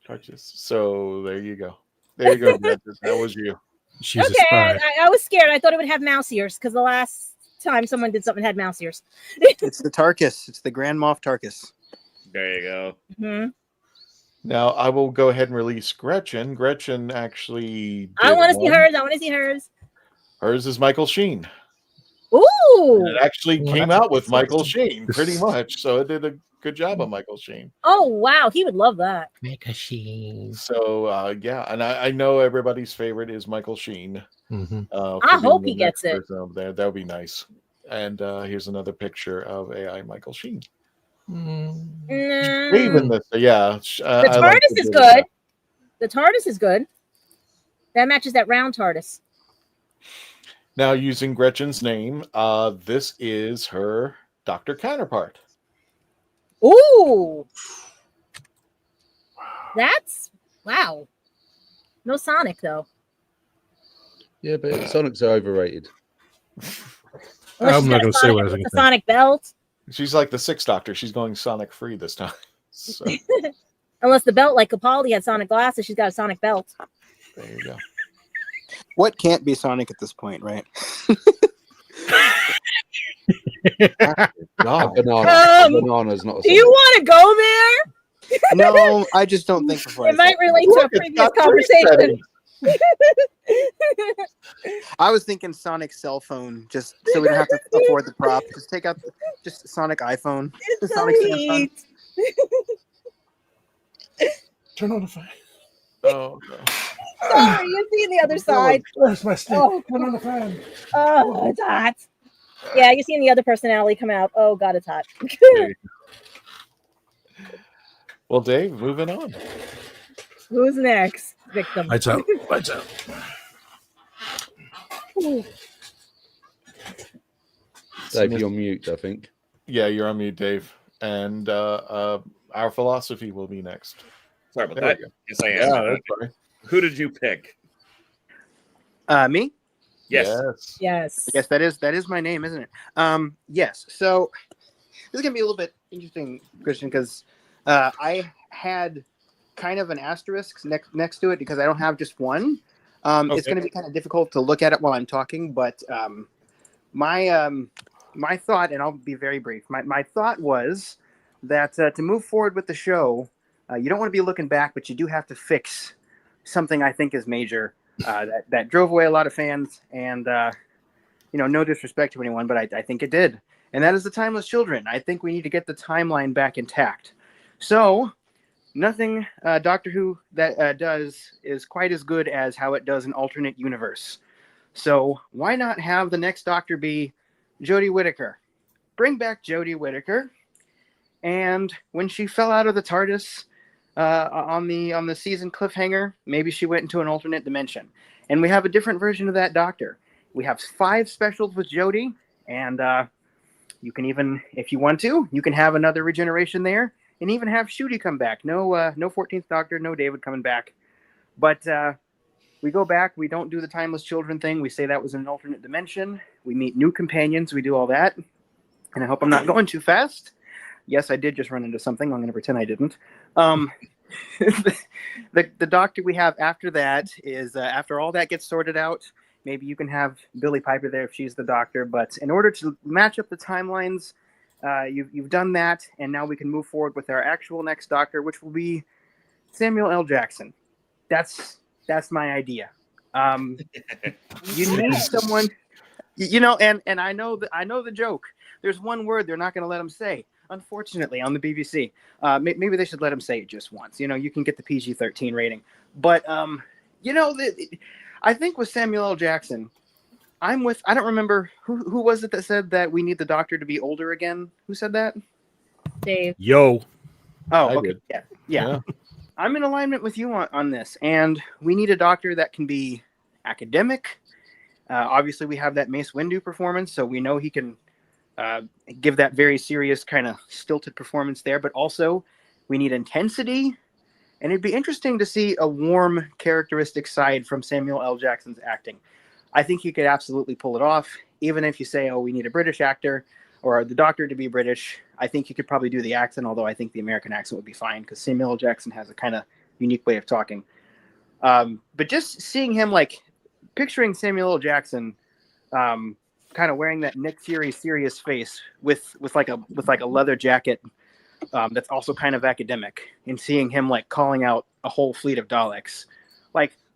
Speaker 3: Tarchis. So there you go. There you go, Gadget. That was you.
Speaker 4: She's
Speaker 8: okay, I was scared. I thought it would have mouse ears because the last time someone did something had mouse ears.
Speaker 6: It's the Tarkus. It's the Grand Moff Tarkus.
Speaker 2: There you go.
Speaker 8: Mm-hmm.
Speaker 3: Now I will go ahead and release Gretchen. Gretchen actually.
Speaker 8: I want to see hers. I want to see hers.
Speaker 3: Hers is Michael Sheen.
Speaker 8: Ooh!
Speaker 3: It actually came out with Michael Sheen, pretty much. So it did a good job of Michael Sheen.
Speaker 8: Oh wow, he would love that.
Speaker 1: Michael Sheen.
Speaker 3: So yeah, and I know everybody's favorite is Michael Sheen.
Speaker 4: Mm-hmm.
Speaker 8: I hope he gets it.
Speaker 3: That would be nice. And here's another picture of AI Michael Sheen. Even this, yeah.
Speaker 8: The TARDIS is good. The TARDIS is good. That matches that round TARDIS.
Speaker 3: Now, using Gretchen's name, this is her Doctor counterpart.
Speaker 8: Ooh. That's wow. No Sonic though.
Speaker 5: Yeah, but Sonics are overrated.
Speaker 4: I'm not going to say what I think.
Speaker 8: The Sonic belt.
Speaker 3: She's like the Sixth Doctor. She's going Sonic free this time. So.
Speaker 8: Unless the belt, like Capaldi, had Sonic glasses, she's got a Sonic belt.
Speaker 3: There you go.
Speaker 6: What can't be Sonic at this point, right?
Speaker 5: A banana is not a Sonic.
Speaker 8: Do you want to go there?
Speaker 6: No, I just don't think before.
Speaker 8: It might relate to a previous conversation.
Speaker 6: I was thinking Sonic cell phone, just so we don't have to afford the prop. Just take out just Sonic iPhone.
Speaker 8: It's
Speaker 6: Sonic
Speaker 8: so neat.
Speaker 14: Turn on the fan.
Speaker 3: Oh no.
Speaker 8: Sorry, you see the other side.
Speaker 14: Where's my stick?
Speaker 8: Oh.
Speaker 14: Turn on the fan.
Speaker 8: Oh, it's hot. Yeah, you seen the other personality come out. Oh God, it's hot.
Speaker 3: Well, Dave, moving on.
Speaker 8: Who's next? Victim.
Speaker 4: Lights out. Lights out.
Speaker 5: Dave, you're on mute, I think.
Speaker 3: Yeah, you're on mute, Dave. And our philosophy will be next.
Speaker 2: Sorry about
Speaker 3: There
Speaker 2: that.
Speaker 3: we go.
Speaker 2: Yes, I am.
Speaker 3: Yeah, that's fine.
Speaker 2: Who did you pick?
Speaker 6: Me?
Speaker 2: Yes.
Speaker 8: Yes.
Speaker 6: Yes, that is my name, isn't it? Yes. So this is gonna be a little bit interesting, Christian, because I had kind of an asterisk next to it because I don't have just one. It's going to be kind of difficult to look at it while I'm talking, but my thought, and I'll be very brief. My thought was that to move forward with the show, you don't want to be looking back, but you do have to fix something I think is major that drove away a lot of fans, and no disrespect to anyone, but I think it did, and that is the Timeless Children. I think we need to get the timeline back intact. So nothing Doctor Who that does is quite as good as how it does an alternate universe. So why not have the next Doctor be Jodie Whittaker? Bring back Jodie Whittaker, and when she fell out of the TARDIS on the season cliffhanger, maybe she went into an alternate dimension, and we have a different version of that Doctor. We have 5 specials with Jodie, and you can even, if you want to, you can have another Regeneration there. And even have Ncuti come back. No 14th Doctor, no David coming back. But we go back. We don't do the Timeless Children thing. We say that was an alternate dimension. We meet new companions. We do all that. And I hope I'm not going too fast. Yes, I did just run into something. I'm going to pretend I didn't. The Doctor we have after that is, after all that gets sorted out, maybe you can have Billie Piper there if she's the Doctor. But in order to match up the timelines, you've done that, and now we can move forward with our actual next Doctor, which will be Samuel L. Jackson. That's my idea. You need someone, and I know the joke. There's one word they're not going to let him say, unfortunately, on the BBC. Maybe they should let him say it just once. You can get the PG-13 rating, but I think with Samuel L. Jackson, I don't remember who was it that said that we need the Doctor to be older again. Who said that?
Speaker 8: Dave.
Speaker 14: Yo.
Speaker 6: Oh, okay. Yeah. I'm in alignment with you on this, and we need a Doctor that can be academic. Obviously, we have that Mace Windu performance, so we know he can give that very serious kind of stilted performance there. But also, we need intensity, and it'd be interesting to see a warm, characteristic side from Samuel L. Jackson's acting. I think he could absolutely pull it off, even if you say, oh, we need a British actor or the Doctor to be British. I think he could probably do the accent, although I think the American accent would be fine because Samuel L. Jackson has a kind of unique way of talking. But just seeing him, picturing Samuel L. Jackson kind of wearing that Nick Fury serious face with a leather jacket that's also kind of academic, and seeing him calling out a whole fleet of Daleks.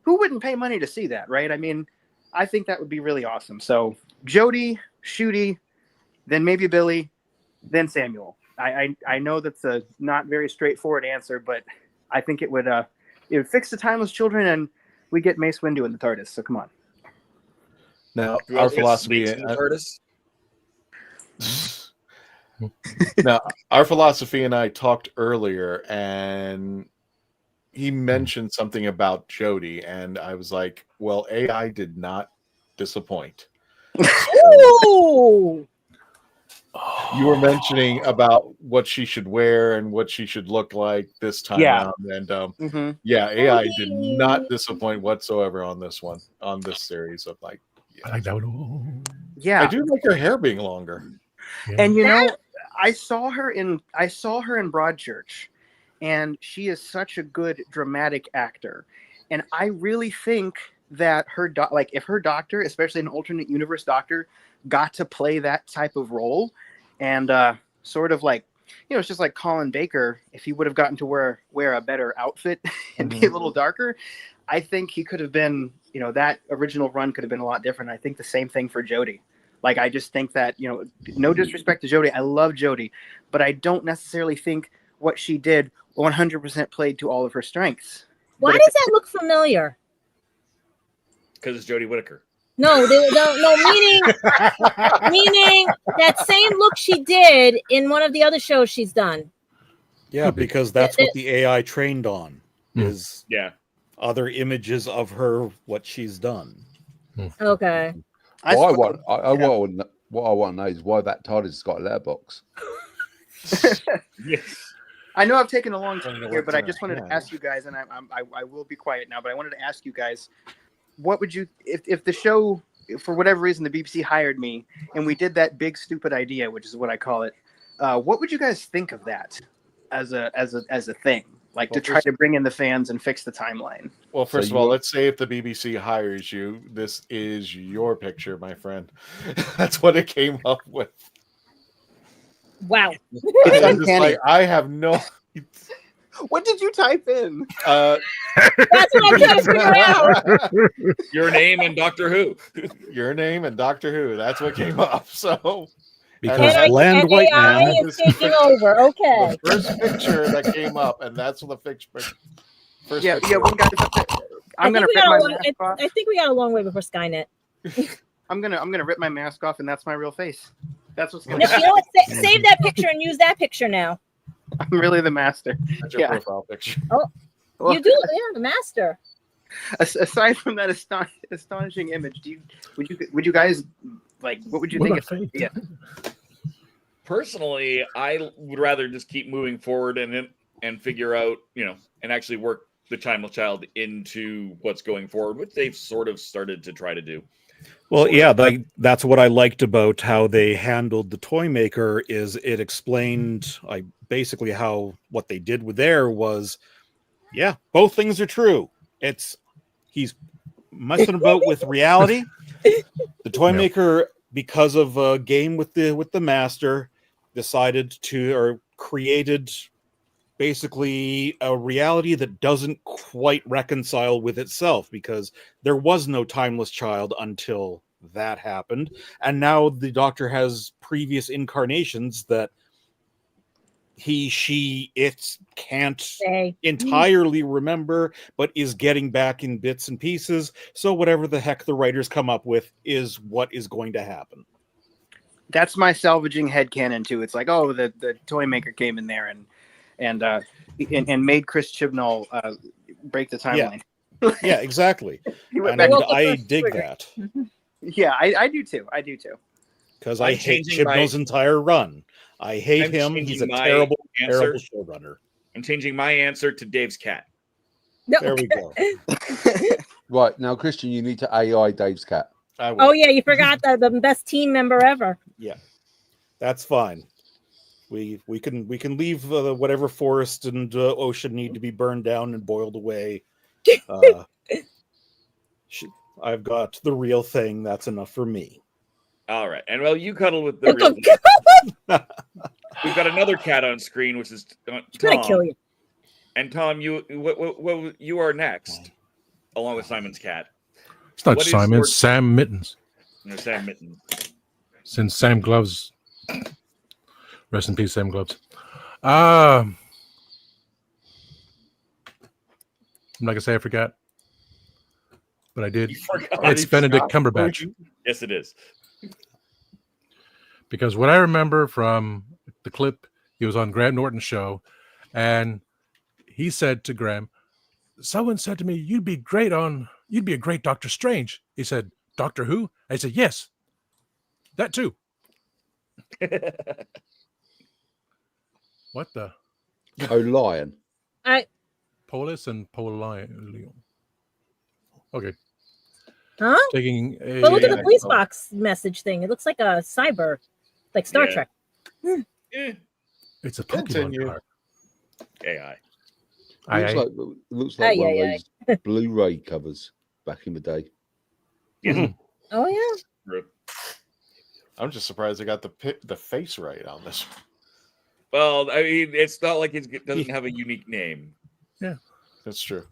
Speaker 6: Who wouldn't pay money to see that, right? I mean, I think that would be really awesome. So Jodie, Ncuti, then maybe Billie, then Samuel. I know that's a not very straightforward answer, but I think it would fix the Timeless Children, and we get Mace Windu in the TARDIS. So come on.
Speaker 3: Now our philosophy. Now our philosophy and I talked earlier, and he mentioned something about Jodie, and I was like, well, AI did not disappoint.
Speaker 8: Ooh!
Speaker 3: You were mentioning about what she should wear and what she should look like this time around, and AI did not disappoint whatsoever on this series of I do like her hair being longer.
Speaker 6: And I saw her in Broadchurch, and she is such a good dramatic actor, and I really think that if her Doctor, especially an alternate universe Doctor, got to play that type of role, and it's just like Colin Baker, if he would have gotten to wear a better outfit and be a little darker, I think he could have been, that original run could have been a lot different. I think the same thing for Jodie. I just think that, no disrespect to Jodie, I love Jodie, but I don't necessarily think what she did 100% played to all of her strengths.
Speaker 8: Why does that look familiar?
Speaker 2: Because it's Jodie Whittaker.
Speaker 8: No, meaning that same look she did in one of the other shows she's done.
Speaker 14: Yeah, because that's what the AI trained on, is other images of her, what she's done.
Speaker 8: Okay.
Speaker 5: What I want to know is why that TARDIS has got a letterbox.
Speaker 6: Yes. I know I've taken a long time here, but I just wanted to ask you guys, and I will be quiet now, but I wanted to ask you guys, what would you, if the show for whatever reason, the BBC hired me, and we did that big stupid idea, which is what I call it. What would you guys think of that as a thing? Like to try to bring in the fans and fix the timeline.
Speaker 3: Well, first of all, let's say if the BBC hires you, this is your picture, my friend. That's what it came up with.
Speaker 8: Wow.
Speaker 6: It's uncanny.
Speaker 3: I have no.
Speaker 6: What did you type in?
Speaker 8: That's what I'm trying to figure out.
Speaker 2: Your name and Doctor Who.
Speaker 3: Your name and Doctor Who. That's what came up. So.
Speaker 14: Because Bland White
Speaker 8: AI
Speaker 14: Man
Speaker 8: is taking over. Okay.
Speaker 3: The first picture that came up, and that's the picture. First
Speaker 6: yeah.
Speaker 3: picture.
Speaker 6: Well, guys, I'm gonna rip my mask off.
Speaker 8: I think we got a long way before Skynet.
Speaker 6: I'm gonna rip my mask off, and that's my real face. That's what's gonna.
Speaker 8: No, you know what? Save that picture and use that picture now.
Speaker 6: I'm really the master.
Speaker 3: That's your profile picture.
Speaker 8: Oh,
Speaker 6: Well,
Speaker 8: you do, yeah, the master.
Speaker 6: Aside from that astonishing image, would you guys like? What would you think? Yeah.
Speaker 2: Personally, I would rather just keep moving forward and figure out, and actually work the Timeless Child into what's going forward, which they've sort of started to try to do.
Speaker 14: Well, yeah, that's what I liked about how they handled the toy maker. Is it explained basically how what they did with there was, yeah, both things are true. He's messing about with reality. The toy maker, because of a game with the master, decided to or created basically a reality that doesn't quite reconcile with itself, because there was no Timeless Child until that happened, and now the Doctor has previous incarnations that it can't entirely remember, but is getting back in bits and pieces. So whatever the heck the writers come up with is what is going to happen.
Speaker 6: That's my salvaging headcanon too. It's like, oh, the toy maker came in there and made Chris Chibnall break the timeline.
Speaker 14: Yeah, exactly. And I dig that.
Speaker 6: Yeah, I do too.
Speaker 14: Because I hate Chibnall's entire run. I hate him. He's a terrible showrunner.
Speaker 2: I'm changing my answer to Dave's cat.
Speaker 8: No.
Speaker 14: There we go.
Speaker 5: Right, now, Christian, you need to AI Dave's cat.
Speaker 8: Oh yeah, you forgot the best team member ever.
Speaker 14: Yeah, that's fine. We can leave whatever forest and ocean need to be burned down and boiled away. I've got the real thing. That's enough for me.
Speaker 2: All right, and well, you cuddle with the real thing. We've got another cat on screen, which is Tom.
Speaker 8: Gonna kill you.
Speaker 2: And Tom, you are next, along with Simon's cat.
Speaker 4: It's not Simon, it's Sam Mittens.
Speaker 2: No, Sam Mittens.
Speaker 4: Since Sam Gloves. Rest in peace, Sam Gloves. I'm not gonna say I forgot, but I did. It's Benedict Cumberbatch.
Speaker 2: Yes, it is.
Speaker 4: Because what I remember from the clip, he was on Graham Norton's show, and he said to Graham, "Someone said to me, you'd be a great Doctor Strange." He said, "Doctor Who?" I said, "Yes, that too." What the?
Speaker 5: Oh, lion.
Speaker 4: Polis and Polion. Okay.
Speaker 8: Huh?
Speaker 4: Taking a,
Speaker 8: but look at the police box message thing. It looks like a cyber, like Star Trek.
Speaker 4: It's a Pokemon card.
Speaker 2: AI.
Speaker 5: Looks like one of those Blu-ray covers back in the day.
Speaker 2: Yeah.
Speaker 8: Oh yeah.
Speaker 3: I'm just surprised they got the face right on this.
Speaker 2: Well, I mean, it's not like it doesn't have a unique name.
Speaker 4: Yeah,
Speaker 3: that's true.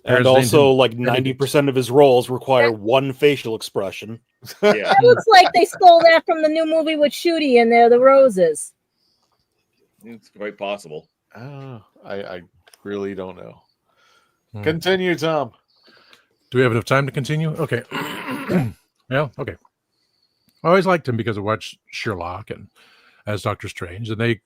Speaker 14: And also, like 90% of his roles require one facial expression.
Speaker 2: Yeah.
Speaker 8: That looks like they stole that from the new movie with Ncuti and the Roses.
Speaker 2: It's quite possible.
Speaker 3: I really don't know. Continue, Tom.
Speaker 4: Do we have enough time to continue? Okay. Yeah, okay. I always liked him because I watched Sherlock and as Doctor Strange, and they,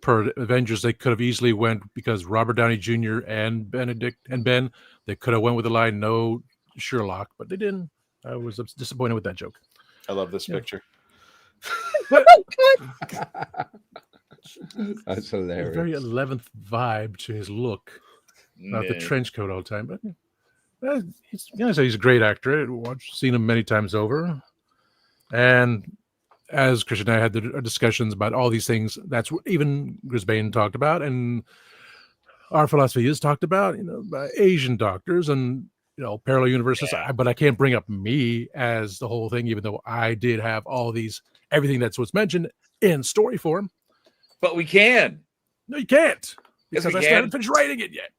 Speaker 4: per Avengers, they could have easily went, because Robert Downey Jr. and Benedict and Ben, they could have went with the line "No Sherlock," but they didn't. I was disappointed with that joke.
Speaker 3: I love this picture.
Speaker 5: That's hilarious.
Speaker 4: A very 11th vibe to his look. Not the trench coat all the time, but He's a great actor. Seen him many times over. And as Christian and I had the discussions about all these things, that's what even Grisbane talked about, and our philosophy is talked about, by Asian doctors and parallel universes. But I can't bring up me as the whole thing, even though I did have everything that's what's mentioned in story form.
Speaker 2: But we can.
Speaker 4: No, you can't,
Speaker 2: Yes,
Speaker 4: because
Speaker 2: we
Speaker 4: I
Speaker 2: can.
Speaker 4: haven't finished writing it yet.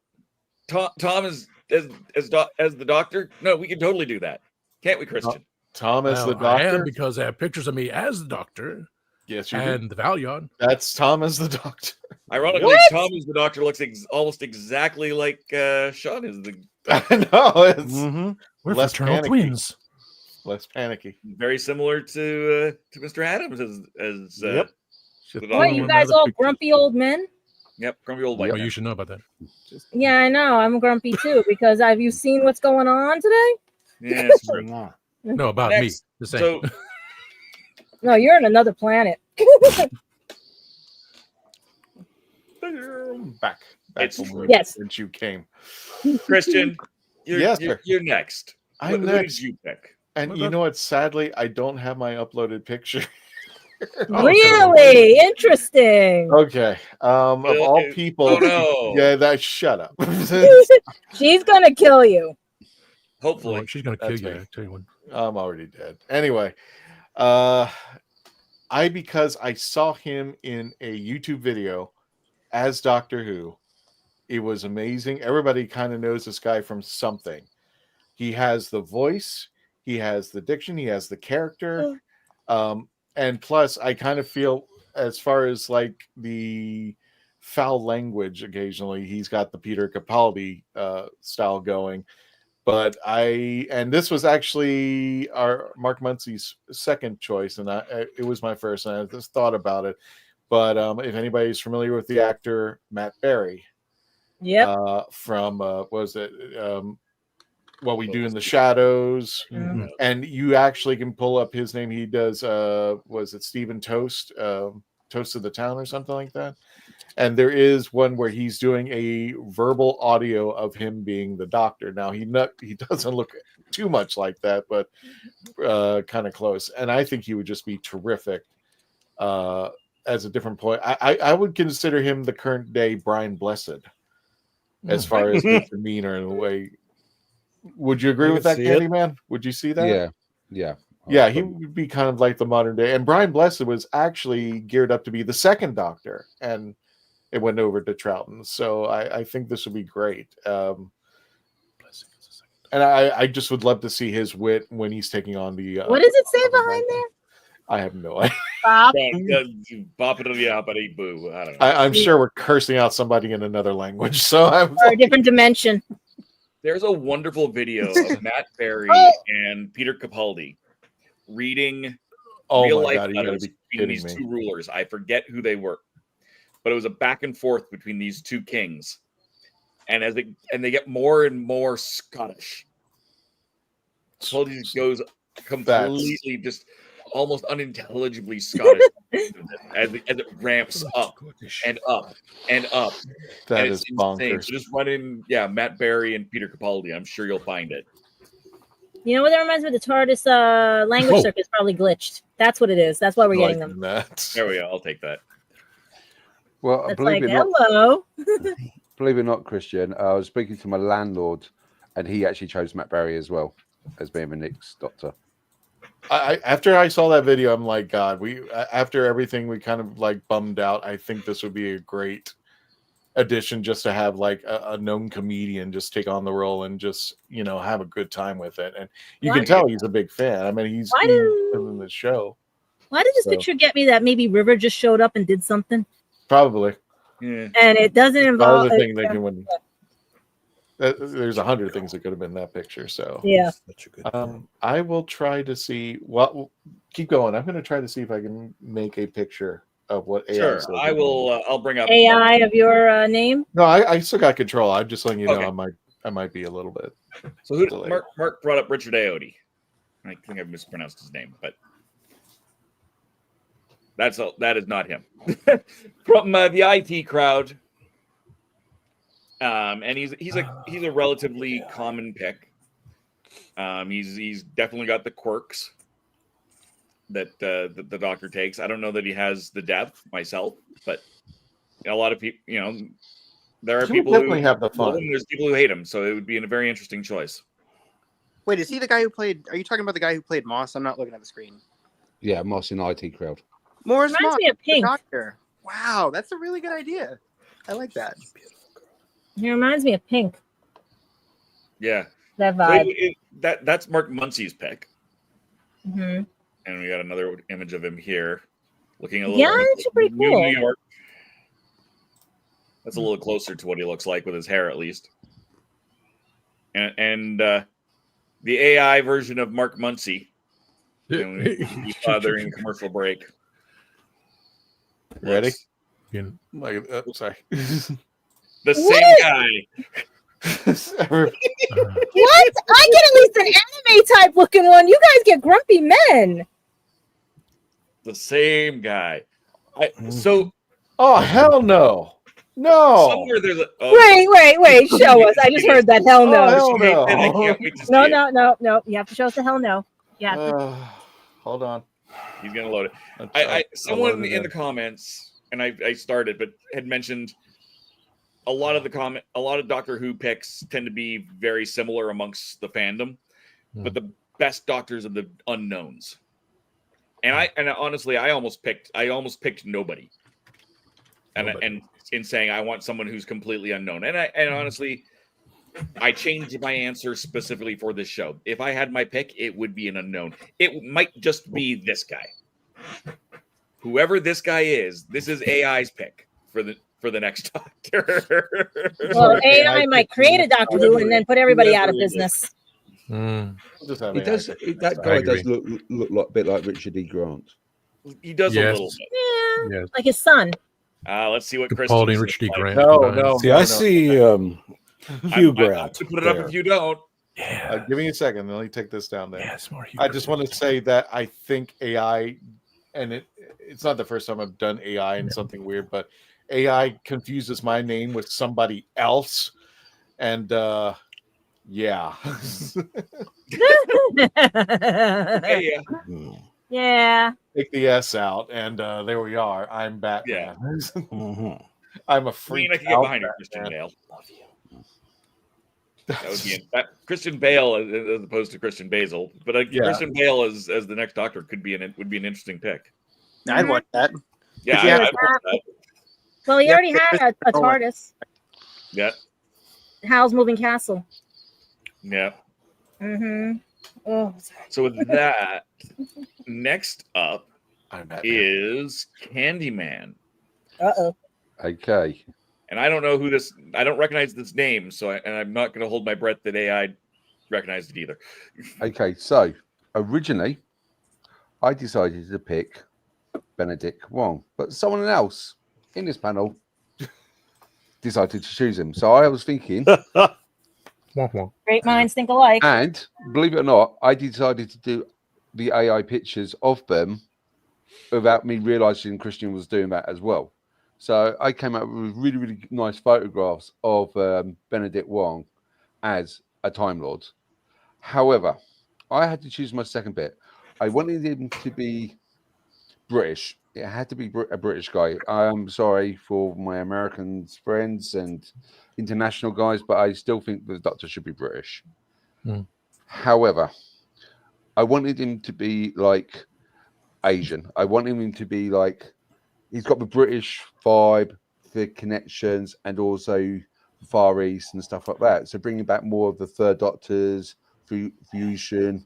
Speaker 2: Tom is as the doctor. No, we can totally do that, can't we, Christian?
Speaker 3: Tom as the doctor.
Speaker 4: I am, because I have pictures of me as the doctor.
Speaker 3: Yes, you
Speaker 4: and
Speaker 3: do.
Speaker 4: the Valion.
Speaker 3: That's Tom as the doctor.
Speaker 2: Ironically, Tom as the doctor looks almost exactly like Sean is the.
Speaker 3: I know. It's
Speaker 4: We're
Speaker 3: less
Speaker 4: fraternal
Speaker 3: panicky.
Speaker 4: twins.
Speaker 3: Less panicky.
Speaker 2: Very similar to Mr. Adams as
Speaker 3: Yep.
Speaker 2: the
Speaker 8: What,
Speaker 2: doctor.
Speaker 8: you guys all grumpy old men?
Speaker 2: Yep, grumpy old white.
Speaker 4: Oh,
Speaker 2: man.
Speaker 4: you should know about that.
Speaker 8: Yeah, I know. I'm grumpy too, because have you seen what's going on today?
Speaker 2: Yeah, it's true.
Speaker 4: No, about
Speaker 2: Next,
Speaker 4: me. The same.
Speaker 2: So
Speaker 8: No, you're in another planet.
Speaker 3: Back
Speaker 2: It's
Speaker 3: from where
Speaker 8: Yes.
Speaker 3: since you came.
Speaker 2: Christian,
Speaker 3: Yes, sir.
Speaker 2: you're next.
Speaker 3: I'm
Speaker 2: Who
Speaker 3: next.
Speaker 2: did you pick?
Speaker 3: And you know what? Sadly, I don't have my uploaded picture.
Speaker 8: Really interesting.
Speaker 3: Okay. Of all people,
Speaker 2: Oh, no.
Speaker 3: yeah, shut up.
Speaker 8: She's gonna kill you.
Speaker 2: Hopefully,
Speaker 4: she's gonna kill
Speaker 3: That's
Speaker 4: you.
Speaker 3: me.
Speaker 4: I tell you what.
Speaker 3: I'm already dead. Anyway, because I saw him in a YouTube video as Doctor Who. It was amazing. Everybody kind of knows this guy from something. He has the voice, he has the diction, he has the character. And plus, I kind of feel, as far as like the foul language, occasionally he's got the Peter Capaldi style going. But this was actually our Mark Muncie's second choice, and it was my first, and I just thought about it. But if anybody's familiar with the actor Matt Berry, from what was it? What We Do in the Shadows, and you actually can pull up his name. He does was it Stephen Toast, Toast of the Town or something like that. And there is one where he's doing a verbal audio of him being the doctor. Now he doesn't look too much like that, but kind of close. And I think he would just be terrific as a different point. I would consider him the current day Brian Blessed, as far as his demeanor and the way. Would you agree with that, Candyman? Would you see that? Yeah. He would be kind of like the modern day. And Brian Blessed was actually geared up to be the second Doctor, and it went over to Troughton. So I think this would be great. And I just would love to see his wit when he's taking on the.
Speaker 8: What does it say behind there?
Speaker 3: I have no idea.
Speaker 8: Bob.
Speaker 2: Bop it on the uppity boo. I don't know.
Speaker 3: I'm sure we're cursing out somebody in another language. So I'm
Speaker 8: Or a different dimension.
Speaker 2: There's a wonderful video of Matt Berry and Peter Capaldi reading real life letters between these two rulers. I forget who they were, but it was a back and forth between these two kings, and they get more and more Scottish. Capaldi goes completely just almost unintelligibly Scottish as it ramps up and up and up.
Speaker 3: That
Speaker 2: and
Speaker 3: is
Speaker 2: insane.
Speaker 3: bonkers.
Speaker 2: So just run in, Matt Berry and Peter Capaldi. I'm sure you'll find it.
Speaker 8: You know what that reminds me of? The TARDIS language circuit is probably glitched. That's what it is. That's why we're getting them.
Speaker 2: There we go. I'll take that.
Speaker 5: Well,
Speaker 8: It's
Speaker 5: believe
Speaker 8: like,
Speaker 5: it or not,
Speaker 8: hello.
Speaker 5: believe it or not, Christian, I was speaking to my landlord, and he actually chose Matt Berry as well as being the next Doctor.
Speaker 3: After I saw that video, I'm like, God, after everything we kind of like bummed out, I think this would be a great addition, just to have like a known comedian just take on the role and just have a good time with it. And you can tell he's a big fan. I mean, he's in the show.
Speaker 8: Why did this picture get me that maybe River just showed up and did something?
Speaker 3: Probably.
Speaker 2: Yeah.
Speaker 8: And it doesn't involve.
Speaker 3: Other thing they can win. There's 100 things that could have been in that picture. So
Speaker 8: yeah,
Speaker 3: I will try to see. Well, keep going. I'm going to try to see if I can make a picture of what AI.
Speaker 2: Sure, I will. I'll bring up
Speaker 8: AI of your name.
Speaker 3: No, I still got control. I'm just letting you know
Speaker 2: Okay.
Speaker 3: I might be a little bit.
Speaker 2: So
Speaker 3: delayed.
Speaker 2: Mark brought up Richard Ayoade. I think I've mispronounced his name, but that is not him. From the IT crowd. And he's a relatively common pick. He's definitely got the quirks that the Doctor takes. I don't know that he has the depth myself, but a lot of people, there are
Speaker 3: He would
Speaker 2: people who
Speaker 3: definitely have the
Speaker 2: love
Speaker 3: fun.
Speaker 2: him, there's people who hate him, so it would be a very interesting choice.
Speaker 6: Wait, is he the guy who played? Are you talking about the guy who played Moss? I'm not looking at the screen.
Speaker 5: Yeah, Moss in IT crowd.
Speaker 6: Morris
Speaker 8: Reminds
Speaker 6: Moss,
Speaker 8: me of
Speaker 6: the
Speaker 8: Pink.
Speaker 6: Doctor. Wow, that's a really good idea. I like that.
Speaker 8: He reminds me of Pink.
Speaker 2: Yeah,
Speaker 8: That
Speaker 2: so
Speaker 8: vibe.
Speaker 2: that's Mark Muncie's pick,
Speaker 8: Hmm.
Speaker 2: and we got another image of him here, looking a little
Speaker 8: Yeah, it's pretty
Speaker 2: New
Speaker 8: cool.
Speaker 2: New York. That's a little closer to what he looks like with his hair, at least. And the AI version of Mark Muncie. And we saw during commercial break.
Speaker 3: Ready? Sorry.
Speaker 2: The same guy.
Speaker 8: What? I get at least an anime type looking one. You guys get grumpy men.
Speaker 2: The same guy. So.
Speaker 3: Oh, hell no. No.
Speaker 2: Somewhere there's a.
Speaker 8: Wait. Show us. I just heard that. Hell no.
Speaker 3: Oh, hell no.
Speaker 2: I can't wait to see it.
Speaker 8: No. You have to show us the hell no. Yeah.
Speaker 3: Hold on.
Speaker 2: He's gonna load it.
Speaker 3: I'll
Speaker 2: Someone
Speaker 3: load it
Speaker 2: in the comments, and I started, but had mentioned a lot of Doctor Who picks tend to be very similar amongst the fandom, but the best Doctors are the unknowns. And honestly, I almost picked nobody. And in saying I want someone who's completely unknown. And honestly, I changed my answer specifically for this show. If I had my pick, it would be an unknown. It might just be this guy. Whoever this guy is, this is AI's pick for the next Doctor.
Speaker 8: Well, AI might create a Doctor Who and then put everybody out of business.
Speaker 5: That guy does look like a bit like Richard E. Grant.
Speaker 2: He does a little bit.
Speaker 8: Yeah, like his son.
Speaker 2: Let's see what Chris.
Speaker 4: Quality Richard E. Grant.
Speaker 3: No.
Speaker 14: See, I see Hugh Grant.
Speaker 2: To put it up if you don't.
Speaker 3: Give me a second. Let me take this down there.
Speaker 7: Yes, more Hugh
Speaker 3: I just want to say that I think AI, and it's not the first time I've done AI and something weird, but AI confuses my name with somebody else. And yeah.
Speaker 8: Yeah.
Speaker 3: Take the S out, and there we are. I'm Batman.
Speaker 2: Yeah.
Speaker 3: I'm a freak.
Speaker 2: I can get behind you, Christian Bale. Love you. That would be Christian Bale as opposed to Christian Basil, but Christian Bale as the next Doctor would be an interesting pick.
Speaker 6: I'd watch that.
Speaker 2: Yeah, I'd watch that.
Speaker 8: Well, he already had a TARDIS.
Speaker 2: Yeah.
Speaker 8: Howl's Moving Castle.
Speaker 2: Yeah.
Speaker 8: Mm-hmm. Oh.
Speaker 2: So with that, next up is Candyman.
Speaker 8: Uh-oh.
Speaker 5: Okay.
Speaker 2: And I don't know who this. I don't recognize this name, so I'm not going to hold my breath that AI recognized it either.
Speaker 5: Okay, so originally, I decided to pick Benedict Wong, but someone else in this panel decided to choose him. So I was thinking,
Speaker 8: great minds think alike.
Speaker 5: and believe it or not, I decided to do the AI pictures of them without me realizing Christian was doing that as well. So I came up with really, really nice photographs of Benedict Wong as a Time Lord. However, I had to choose my second bit. I wanted him to be British. It had to be a British guy. I'm sorry for my American friends and international guys, but I still think the Doctor should be British. However, I wanted him to be like Asian. I wanted him to be like, he's got the British vibe, the connections, and also the Far East and stuff like that. So bringing back more of the Third Doctor's fusion,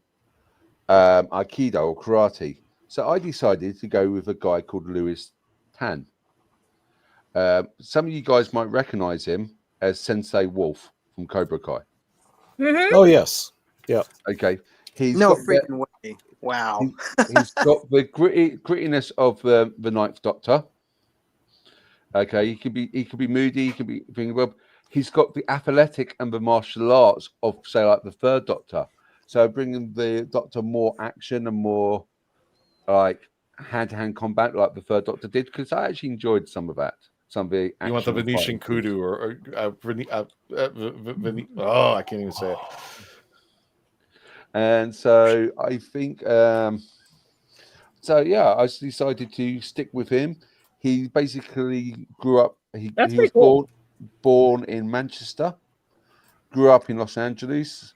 Speaker 5: Aikido or karate. So I decided to go with a guy called Lewis Tan. Some of you guys might recognize him as Sensei Wolf from Cobra Kai.
Speaker 8: Mm-hmm.
Speaker 14: Oh, yes. Yeah.
Speaker 5: Okay. He's
Speaker 6: no
Speaker 5: got
Speaker 6: freaking way. Wow.
Speaker 5: He's got the grittiness of the Ninth Doctor. Okay, he could be moody, he could be thinking. He's got the athletic and the martial arts of, say, like the Third Doctor. So bringing the Doctor more action and more like hand-to-hand combat, like the Third Doctor did, because I actually enjoyed some of that. Some of the
Speaker 3: You want the Venetian Kudu or I can't even say it.
Speaker 5: And so I think, I decided to stick with him. He basically grew up. He was
Speaker 8: cool.
Speaker 5: born in Manchester, grew up in Los Angeles,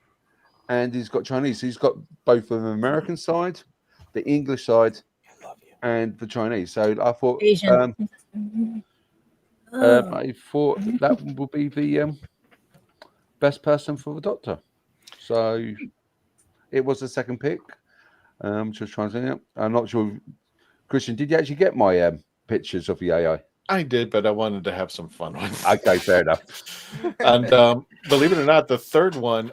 Speaker 5: and he's got Chinese. So he's got both the American side, the English side, and the Chinese. So I thought,
Speaker 8: Asian.
Speaker 5: I thought that would be the best person for the Doctor. So it was the second pick. Just trying to. I'm not sure, Christian. Did you actually get my pictures of the AI?
Speaker 3: I did, but I wanted to have some fun with it.
Speaker 5: Okay, fair enough.
Speaker 3: And believe it or not, the third one,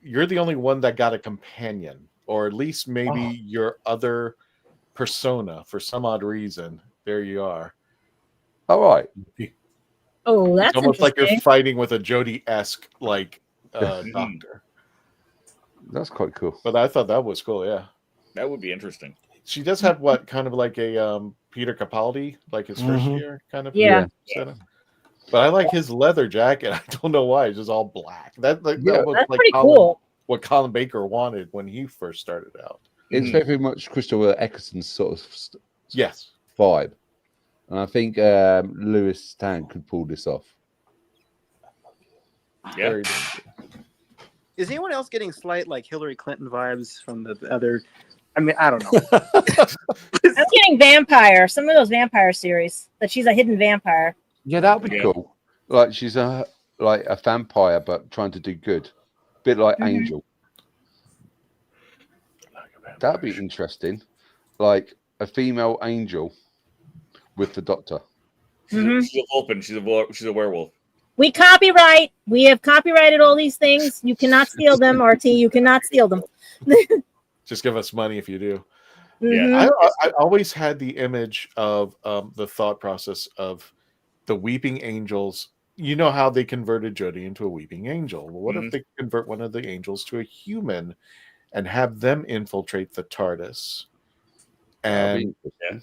Speaker 3: you're the only one that got a companion, or at least maybe your other persona for some odd reason. There you are.
Speaker 5: All right.
Speaker 8: Oh, that's
Speaker 3: it's almost like you're
Speaker 8: interesting.
Speaker 3: fighting with a Jodie-esque doctor.
Speaker 5: That's quite cool.
Speaker 3: But I thought that was cool. Yeah,
Speaker 2: that would be interesting.
Speaker 3: She does have what kind of like a Peter Capaldi, like his first year kind of setup. But I like his leather jacket. I don't know why; it's just all black. That was
Speaker 8: that's
Speaker 3: like
Speaker 8: pretty cool.
Speaker 3: What Colin Baker wanted when he first started out.
Speaker 5: It's very much Christopher Eccleston's sort of vibe, and I think Lewis Stan could pull this off.
Speaker 2: Yeah.
Speaker 6: Is anyone else getting slight like Hillary Clinton vibes from the other? I mean, I don't know.
Speaker 8: I'm getting vampire. Some of those vampire series that she's a hidden vampire.
Speaker 5: Yeah, that'd be cool. Like she's a vampire, but trying to do good, bit like Angel. That'd be interesting, like a female angel with the Doctor.
Speaker 2: She's a Vulpin. She's a werewolf.
Speaker 8: We copyright. We have copyrighted all these things. You cannot steal them, RT. You cannot steal them.
Speaker 3: Just give us money if you do.
Speaker 8: Mhm.
Speaker 3: I always had the image of the thought process of the weeping angels. You know how they converted Jodie into a weeping angel. Well, what if they convert one of the angels to a human and have them infiltrate the TARDIS? And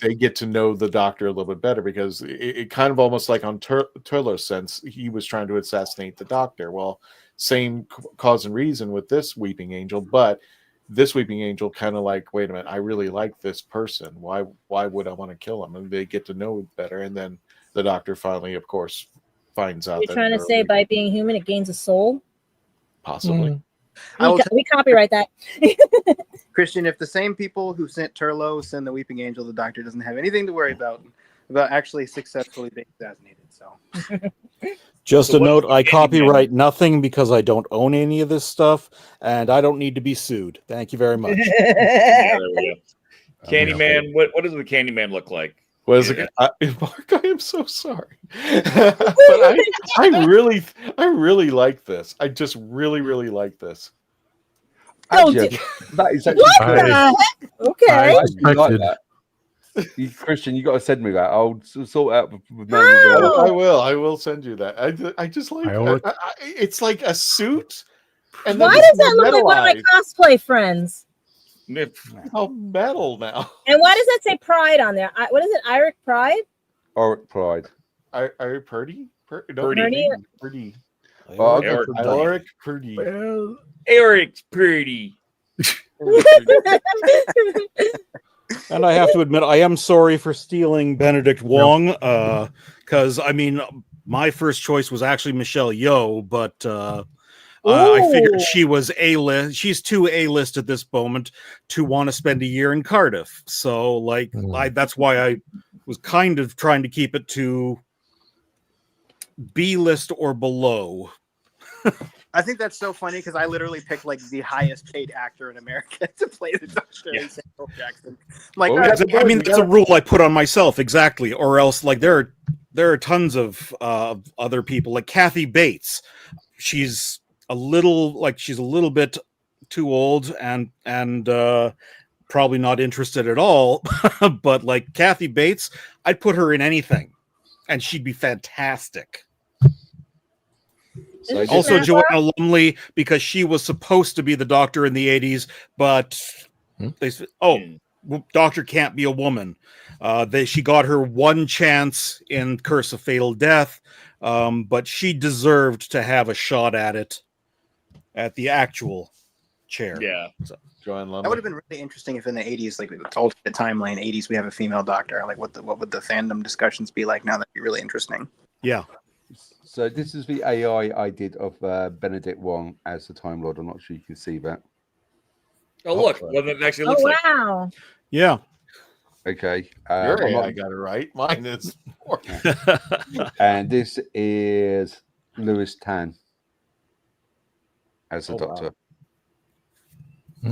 Speaker 3: they get to know the Doctor a little bit better, because it kind of almost like on Turlo's sense, he was trying to assassinate the Doctor. Well, same cause and reason with this weeping angel, but this weeping angel kind of like, wait a minute, I really like this person. Why would I want to kill him? And they get to know better, and then the Doctor finally, of course, finds out.
Speaker 8: You're trying to say by being human, it gains a soul?
Speaker 3: Possibly.
Speaker 8: We copyright that.
Speaker 6: Christian, if the same people who sent Turlo send the Weeping Angel, the Doctor doesn't have anything to worry about actually successfully being assassinated. So,
Speaker 14: just a note: I copyright nothing because I don't own any of this stuff, and I don't need to be sued. Thank you very much.
Speaker 2: There we go. Candyman. What does the Candyman look like?
Speaker 3: Mark, I am so sorry, but I really like this. I just really like this.
Speaker 5: That is actually
Speaker 8: what the heck? Okay.
Speaker 5: I like that. Christian, you got to send me that. I'll sort out with
Speaker 3: I will send you that. I just like it's like a suit. And
Speaker 8: why does that look like one of my cosplay friends?
Speaker 3: Oh, metal now.
Speaker 8: And why does that say Pride on there? What is it? Iric Pride?
Speaker 5: Auric Pride.
Speaker 3: Eric Purdy?
Speaker 8: Purdy.
Speaker 3: Eric Purdy.
Speaker 2: Well, Eric's pretty.
Speaker 14: And I have to admit, I am sorry for stealing Benedict Wong, because I mean, my first choice was actually Michelle Yeoh, but I figured she was A-list. She's too A-list at this moment to want to spend a year in Cardiff. So, that's why I was kind of trying to keep it to B-list or below.
Speaker 6: I think that's so funny because I literally picked like the highest paid actor in America to play the Doctor in Samuel Jackson.
Speaker 14: I mean, that's a rule I put on myself, exactly. Or else, like there are tons of other people, like Kathy Bates. She's a little bit too old and probably not interested at all. But like Kathy Bates, I'd put her in anything, and she'd be fantastic. Also, Joanna Lumley, because she was supposed to be the Doctor in the 80s, but they said, Doctor can't be a woman. She got her one chance in Curse of Fatal Death, but she deserved to have a shot at it at the actual chair.
Speaker 2: Yeah.
Speaker 14: So,
Speaker 3: Joanne
Speaker 6: That would have been really interesting if in the 80s, like the alternate timeline, 80s, we have a female doctor. Like, what would the fandom discussions be like now? That'd be really interesting.
Speaker 14: yeah.
Speaker 5: So this is the AI I did of Benedict Wong as the Time Lord. I'm not sure you can see that.
Speaker 2: Oh, look. What it actually
Speaker 8: Oh
Speaker 2: looks like.
Speaker 8: wow!
Speaker 14: Yeah.
Speaker 5: Okay.
Speaker 3: Your
Speaker 5: I'm
Speaker 3: AI
Speaker 5: not-
Speaker 3: got it right. Mine is.
Speaker 5: And this is Lewis Tan as the
Speaker 3: Oh, wow.
Speaker 5: Doctor.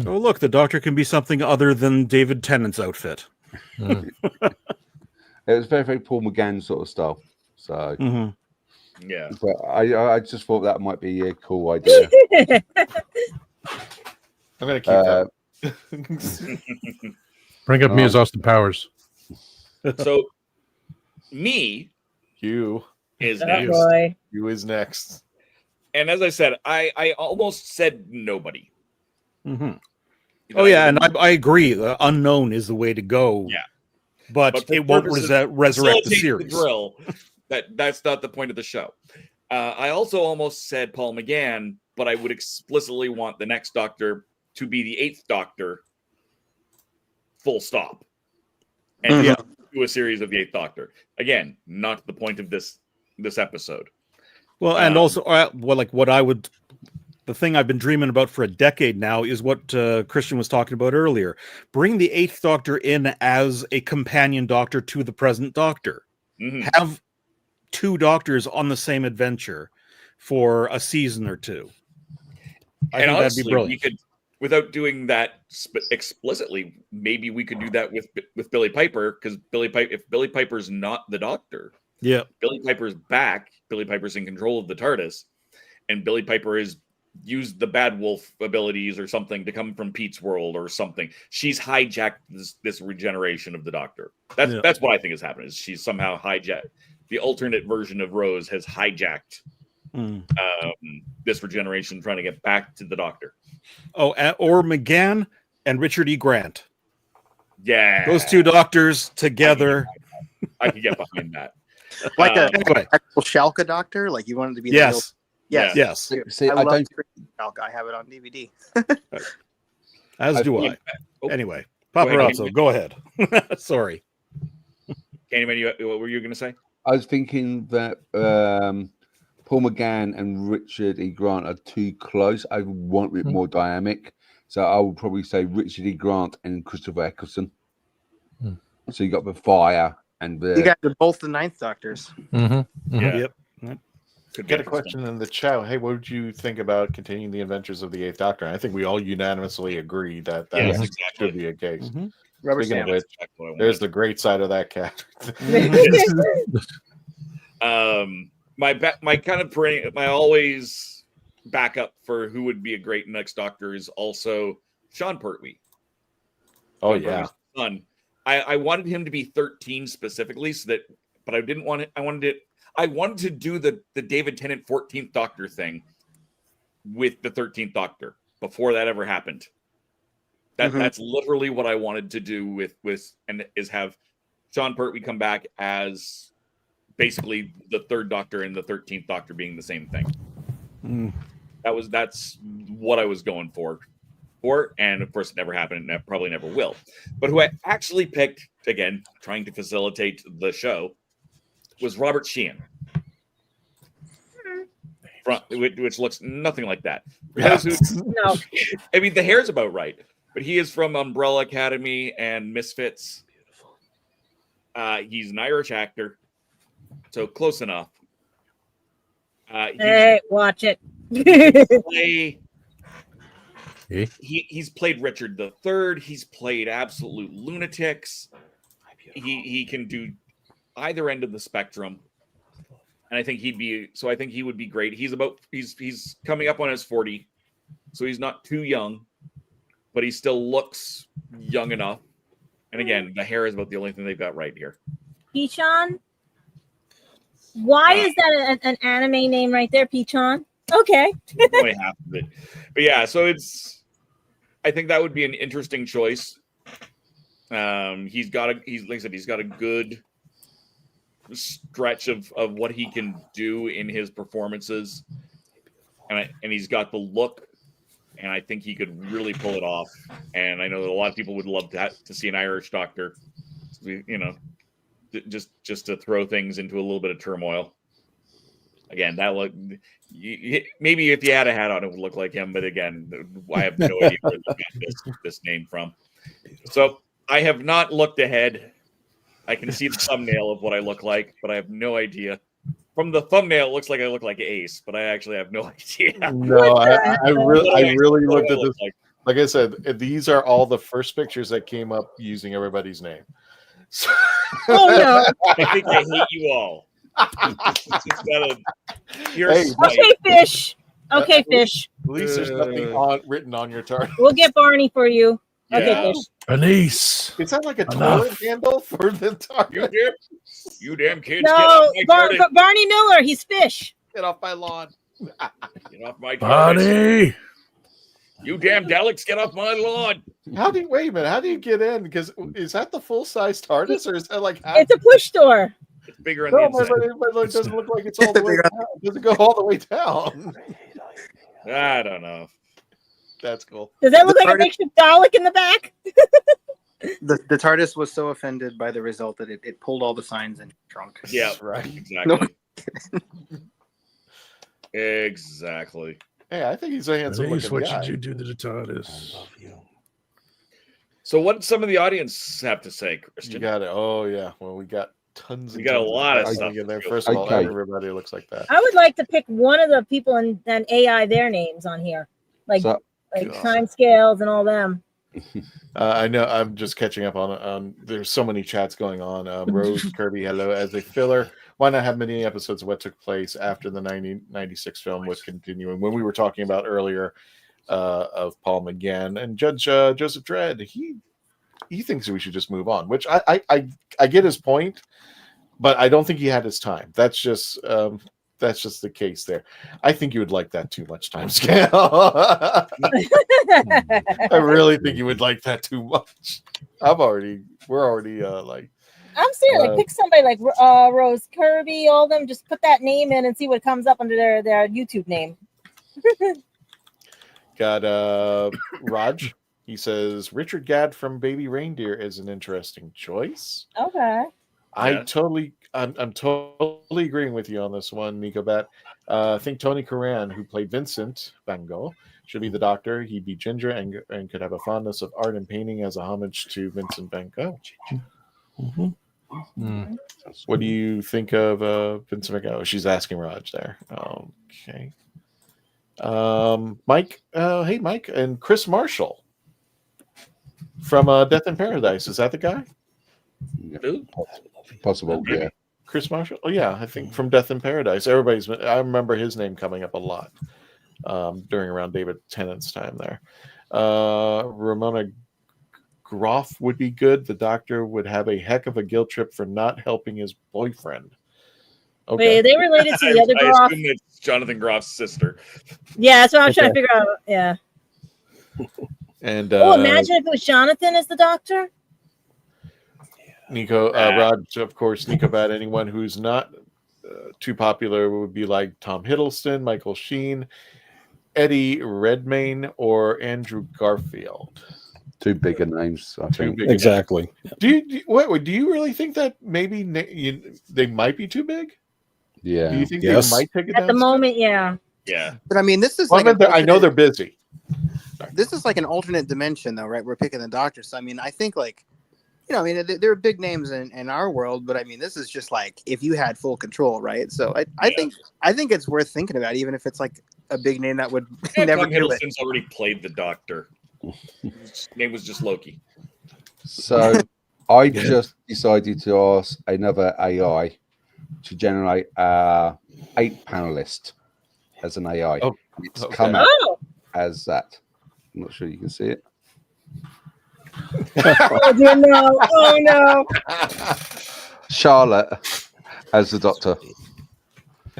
Speaker 14: Oh, look, the Doctor can be something other than David Tennant's outfit.
Speaker 5: It was very, very Paul McGann sort of stuff. So,
Speaker 2: Yeah.
Speaker 5: but I just thought that might be a cool idea.
Speaker 3: I'm going to keep that.
Speaker 4: Bring up me as Austin Powers.
Speaker 2: So, me
Speaker 3: you
Speaker 2: is
Speaker 8: That
Speaker 2: next.
Speaker 8: boy.
Speaker 3: You is next.
Speaker 2: And as I said, I almost said nobody.
Speaker 14: Mm-hmm.
Speaker 2: You know,
Speaker 14: Oh yeah, and I agree. The unknown is the way to go.
Speaker 2: Yeah,
Speaker 14: but
Speaker 2: for
Speaker 14: it won't
Speaker 2: purposes-
Speaker 14: resurrect the
Speaker 2: facilitate
Speaker 14: series.
Speaker 2: drill, that's not the point of the show. I also almost said Paul McGann, but I would explicitly want the next Doctor to be the 8th Doctor. Full stop. And do a series of the 8th Doctor. Again, not the point of this episode.
Speaker 14: Well, and also, the thing I've been dreaming about for a decade now is what Christian was talking about earlier. Bring the 8th Doctor in as a companion Doctor to the present Doctor.
Speaker 2: Mm-hmm.
Speaker 14: Have 2 Doctors on the same adventure for a season or 2. I
Speaker 2: And
Speaker 14: think
Speaker 2: honestly,
Speaker 14: that'd be brilliant.
Speaker 2: we could, without doing that explicitly, maybe we could do that with Billie Piper, because if Billie Piper's not the Doctor,
Speaker 14: yeah,
Speaker 2: Billie Piper's back. Billie Piper's in control of the TARDIS, and Billie Piper has used the Bad Wolf abilities or something to come from Pete's world or something. She's hijacked this regeneration of the Doctor. That's what I think has happened. Is she's somehow hijacked the alternate version of Rose has hijacked this regeneration, trying to get back to the Doctor.
Speaker 14: Oh, or McGann and Richard E. Grant.
Speaker 2: Yeah,
Speaker 14: Those 2 Doctors together.
Speaker 2: I could get behind that.
Speaker 6: Like
Speaker 14: anyway.
Speaker 6: actual Schalke Doctor, like you wanted to be.
Speaker 14: Yes.
Speaker 6: The real,
Speaker 14: Yes.
Speaker 5: See,
Speaker 6: I
Speaker 5: I
Speaker 6: love
Speaker 5: don't.
Speaker 6: Schalke. I have it on DVD.
Speaker 14: As do I. Anyway, Paparazzo, go ahead. Sorry.
Speaker 2: Candyman, what were you going to say?
Speaker 5: I was thinking that Paul McGann and Richard E. Grant are too close. I want it more dynamic. So I would probably say Richard E. Grant and Christopher Eccleston. So you got the fire and the.
Speaker 6: You guys are both the 9th Doctors.
Speaker 4: Mm-hmm.
Speaker 2: Yeah.
Speaker 14: Yep.
Speaker 3: Could get a question in the chat. Hey, what would you think about continuing the adventures of the 8th Doctor? And I think we all unanimously agree that should be a case.
Speaker 6: Rubber
Speaker 3: Speaking of
Speaker 6: stamp.
Speaker 3: which, there's the great side of that cat.
Speaker 2: My always backup for who would be a great next Doctor is also Sean Pertwee.
Speaker 3: Oh
Speaker 2: Sean
Speaker 3: yeah.
Speaker 2: Pertwee's son. I wanted him to be 13 specifically, but I didn't want it. I wanted to do the David Tennant 14th Doctor thing with the 13th Doctor before that ever happened. That's literally what I wanted to do with and is have Sean Pertwee come back as basically the 3rd Doctor and the 13th Doctor being the same thing. That's what I was going for, and of course it never happened, and that probably never will. But who I actually picked, again, trying to facilitate the show, was Robert Sheehan, which looks nothing like that.
Speaker 8: No.
Speaker 2: I mean, the hair's about right, but he is from Umbrella Academy and Misfits. He's an Irish actor, so close enough.
Speaker 8: Hey, watch it.
Speaker 2: He's played Richard III. He's played absolute lunatics. He can do either end of the spectrum, and I think he would be great. He's coming up on his 40, so he's not too young, but he still looks young enough. And again, the hair is about the only thing they've got right here.
Speaker 8: Pichon? Why is that an anime name right there, Pichon? Okay.
Speaker 2: Only half of it. But yeah, so I think that would be an interesting choice. He's got a good stretch of what he can do in his performances, and he's got the look and I think he could really pull it off. And I know that a lot of people would love to see an Irish doctor, you know, just to throw things into a little bit of turmoil. Again, that look maybe if you had a hat on, it would look like him. But again, I have no idea where they got this name from. So I have not looked ahead. I can see the thumbnail of what I look like, but I have no idea. From the thumbnail, it looks like I look like Ace, but I actually have no idea.
Speaker 3: No, I really looked at this. Like I said, these are all the first pictures that came up using everybody's name. So...
Speaker 8: Oh no!
Speaker 2: I think I hate you all.
Speaker 8: Okay, Fish. Okay, Fish.
Speaker 3: At least there's nothing written on your TARDIS.
Speaker 8: We'll get Barney for you. Okay, Fish.
Speaker 7: Denise.
Speaker 3: Is that like a toilet handle for the TARDIS?
Speaker 2: You damn kids!
Speaker 8: No, Barney Miller. He's Fish.
Speaker 3: Get off my lawn.
Speaker 2: Get off my
Speaker 7: Barney.
Speaker 2: You damn Daleks, get off my lawn.
Speaker 3: Wait a minute, how do you get in? Because is that the full-size TARDIS, or is that like
Speaker 8: it's a push door?
Speaker 2: It's bigger on the inside.
Speaker 3: But it doesn't look like it's all the way down. It doesn't go all the way down.
Speaker 2: I don't know.
Speaker 3: That's cool.
Speaker 8: Does that look like a makeshift Dalek in the back?
Speaker 6: The TARDIS was so offended by the result that it pulled all the signs and shrunk.
Speaker 2: Yeah,
Speaker 3: right.
Speaker 2: Exactly. Exactly.
Speaker 3: Hey, I think he's a handsome looking
Speaker 7: What
Speaker 3: guy.
Speaker 7: should you do to the TARDIS?
Speaker 2: So what did some of the audience have to say, Christian?
Speaker 3: You got it. Oh yeah. Well, we got tons.
Speaker 2: We got a lot of stuff
Speaker 3: in there. First of all, everybody looks like that.
Speaker 8: I would like to pick one of the people and AI their names on here, like time scales and all them.
Speaker 3: I know. I'm just catching up on. There's so many chats going on. Rose Kirby, hello. As a filler, why not have many episodes of what took place after the 1996 film was continuing? When we were talking about earlier of Paul McGann and Judge Joseph Dredd, he thinks we should just move on. Which I get his point, but I don't think he had his time. That's just the case there. I think you would like that too much time scale. I really think you would like that too much. We're already like.
Speaker 8: I'm serious. Like pick somebody like Rose Kirby, all them. Just put that name in and see what comes up under their YouTube name.
Speaker 3: Got Raj. He says Richard Gadd from Baby Reindeer is an interesting choice.
Speaker 8: Okay.
Speaker 3: I'm totally agreeing with you on this one, Nico Bat. I think Tony Curran, who played Vincent Van Gogh, should be the Doctor. He'd be ginger and could have a fondness of art and painting as a homage to Vincent Van Gogh. Mm-hmm. What do you think of Vincent Van Gogh? She's asking Raj there. Okay. Mike. Hey, Mike. And Chris Marshall from Death in Paradise. Is that the guy?
Speaker 5: Possible, yeah.
Speaker 3: Chris Marshall? Oh, yeah. I think from Death in Paradise. I remember his name coming up a lot during around David Tennant's time there. Ramona Groff would be good. The Doctor would have a heck of a guilt trip for not helping his boyfriend. Okay.
Speaker 8: Wait, are they related to the other
Speaker 2: I
Speaker 8: Groff?
Speaker 2: assume it's Jonathan Groff's sister.
Speaker 8: Yeah, that's what I'm trying to figure out. Yeah.
Speaker 3: And
Speaker 8: imagine if it was Jonathan as the Doctor.
Speaker 3: Nico, Rod, of course, Nico Bat. Anyone who's not too popular would be like Tom Hiddleston, Michael Sheen, Eddie Redmayne, or Andrew Garfield.
Speaker 5: Two bigger names, I think.
Speaker 14: Exactly.
Speaker 3: Do you really think that maybe they might be too big?
Speaker 5: Yeah.
Speaker 3: Do you think they might take it
Speaker 8: at the moment? Yeah.
Speaker 2: Yeah.
Speaker 6: But I mean, this is
Speaker 3: I know they're busy.
Speaker 6: This is like an alternate dimension, though, right? We're picking the Doctor, so I mean, I think there are big names in our world, but I mean, this is just like if you had full control, right? So I think it's worth thinking about, even if it's like a big name that would never
Speaker 2: Tom
Speaker 6: do it.
Speaker 2: Hiddleston's already played the Doctor. His name was just Loki.
Speaker 5: So I just decided to ask another AI to generate 8 panelist as an AI.
Speaker 3: Oh,
Speaker 5: it's come out as that. I'm not sure you can see it.
Speaker 8: Oh dear, no! Oh no!
Speaker 5: Charlotte as the Doctor.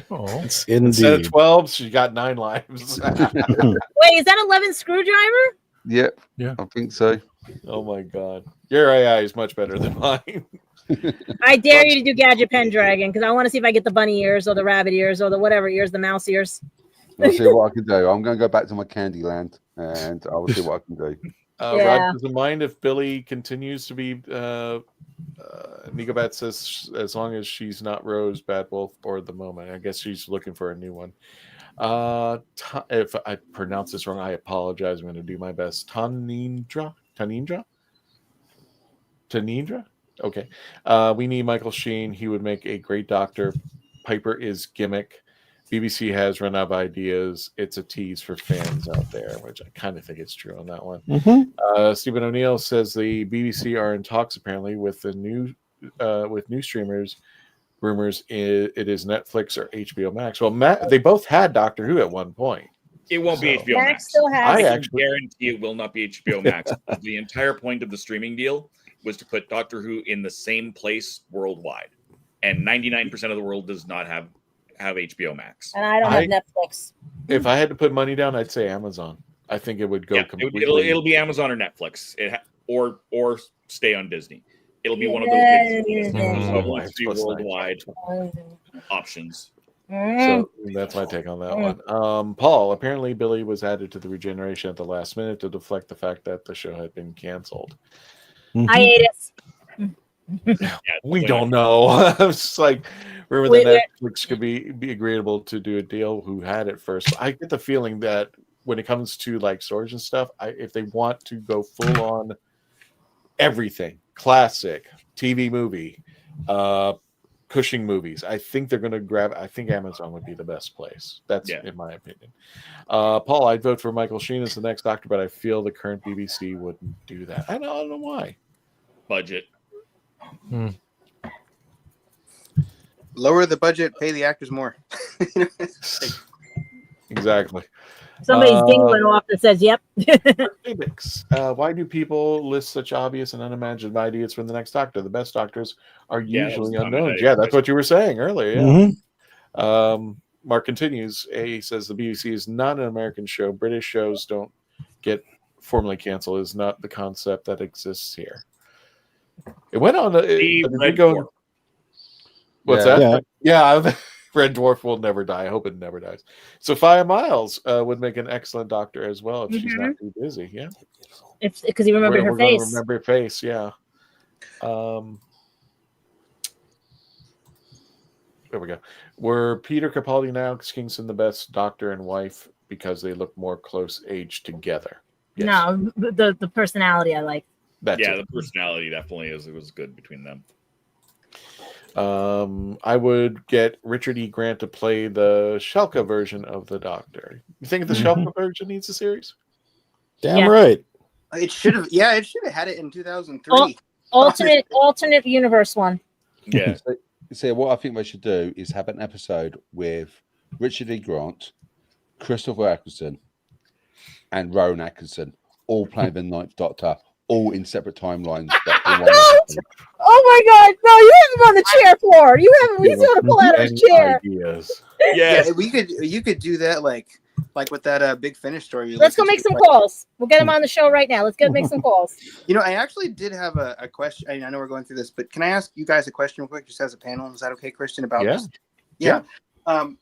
Speaker 3: Oh,
Speaker 14: indeed.
Speaker 3: Instead of 12, she got 9 lives.
Speaker 8: Wait, is that 11 Screwdriver?
Speaker 5: Yep.
Speaker 4: Yeah.
Speaker 5: I think so.
Speaker 3: Oh my God. Your AI is much better than mine.
Speaker 8: I dare you to do Gadget Pendragon because I want to see if I get the bunny ears or the rabbit ears or the whatever ears, the mouse ears.
Speaker 5: I'll see what I can do. I'm going to go back to my candy land, and I will see what I can do.
Speaker 3: Rod doesn't mind if Billy continues to be. Nicobat says as long as she's not Rose, Bad Wolf, or the Moment. I guess she's looking for a new one. If I pronounce this wrong, I apologize. I'm going to do my best. Tanindra. Okay. We need Michael Sheen. He would make a great doctor. Piper is gimmick. BBC has run out of ideas. It's a tease for fans out there, which I kind of think it's true on that one. Stephen O'Neill says the BBC are in talks apparently with the new streamers. Rumors it is Netflix or HBO Max. Well, they both had Doctor Who at one point.
Speaker 2: It won't be HBO Max.
Speaker 8: Still has
Speaker 2: I actually guarantee it will not be HBO Max. The entire point of the streaming deal was to put Doctor Who in the same place worldwide, and 99% of the world does not have HBO Max.
Speaker 8: And I don't have Netflix.
Speaker 3: If I had to put money down, I'd say Amazon. I think it would go completely.
Speaker 2: It'll be Amazon or Netflix, or stay on Disney. It'll be one of those big worldwide options.
Speaker 3: So that's my take on that one. Paul, apparently Billy was added to the Regeneration at the last minute to deflect the fact that the show had been canceled.
Speaker 8: Hiatus.
Speaker 3: We don't know. It's like remember that Netflix could be agreeable to do a deal who had it first. I get the feeling that when it comes to like storage and stuff, if they want to go full on everything, classic TV movie, Cushing movies, I think they're going to grab. I think Amazon would be the best place. That's in my opinion. Paul, I'd vote for Michael Sheen as the next Doctor, but I feel the current BBC wouldn't do that. I don't know why.
Speaker 2: Budget.
Speaker 6: Lower the budget, pay the actors more.
Speaker 3: Exactly.
Speaker 8: Somebody's ding went off that says, "Yep."
Speaker 3: Why do people list such obvious and unimagined ideas for the next Doctor? The best Doctors are usually unknown. Yeah, that's what you were saying earlier. Yeah. Mark continues. He says the BBC is not an American show. British shows don't get formally canceled. Is not the concept that exists here. It went on. What's that? Yeah. Red Dwarf will never die. I hope it never dies. Sophia Miles would make an excellent Doctor as well if she's not too busy. Yeah,
Speaker 8: it's because you remember her face.
Speaker 3: Remember her face. Yeah. There we go. Were Peter Capaldi and Alex Kingston the best Doctor and wife because they look more close age together?
Speaker 8: Yes. No, the personality I like.
Speaker 2: The personality definitely was good between them.
Speaker 3: I would get Richard E. Grant to play the Shelka version of the Doctor. You think the Shelka version needs a series?
Speaker 14: Damn right.
Speaker 6: It should have. Yeah, it should have had it in 2003.
Speaker 8: Alternate universe one.
Speaker 2: Yeah.
Speaker 5: So what I think they should do is have an episode with Richard E. Grant, Christopher Eccleston, and Rowan Atkinson all playing the Ninth Doctor, all in separate timelines.
Speaker 8: Oh my God! No, you have him on the chair floor. You have him. He's going to pull out of his chair.
Speaker 6: Yeah, you could do that like with that Big Finish story.
Speaker 8: Let's go make some calls. We'll get him on the show right now. Let's make some calls.
Speaker 6: You know, I actually did have a question. I know we're going through this, but can I ask you guys a question real quick, just as a panel? Is that okay, Christian? About
Speaker 3: yeah.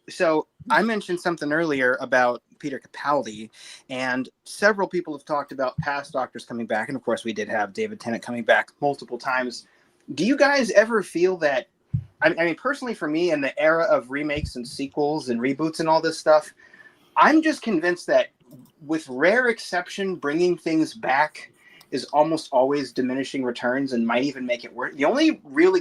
Speaker 6: So I mentioned something earlier about Peter Capaldi, and several people have talked about past Doctors coming back, and of course we did have David Tennant coming back multiple times. Do you guys ever feel that? I mean, personally, for me, in the era of remakes and sequels and reboots and all this stuff, I'm just convinced that, with rare exception, bringing things back is almost always diminishing returns and might even make it worse. The only real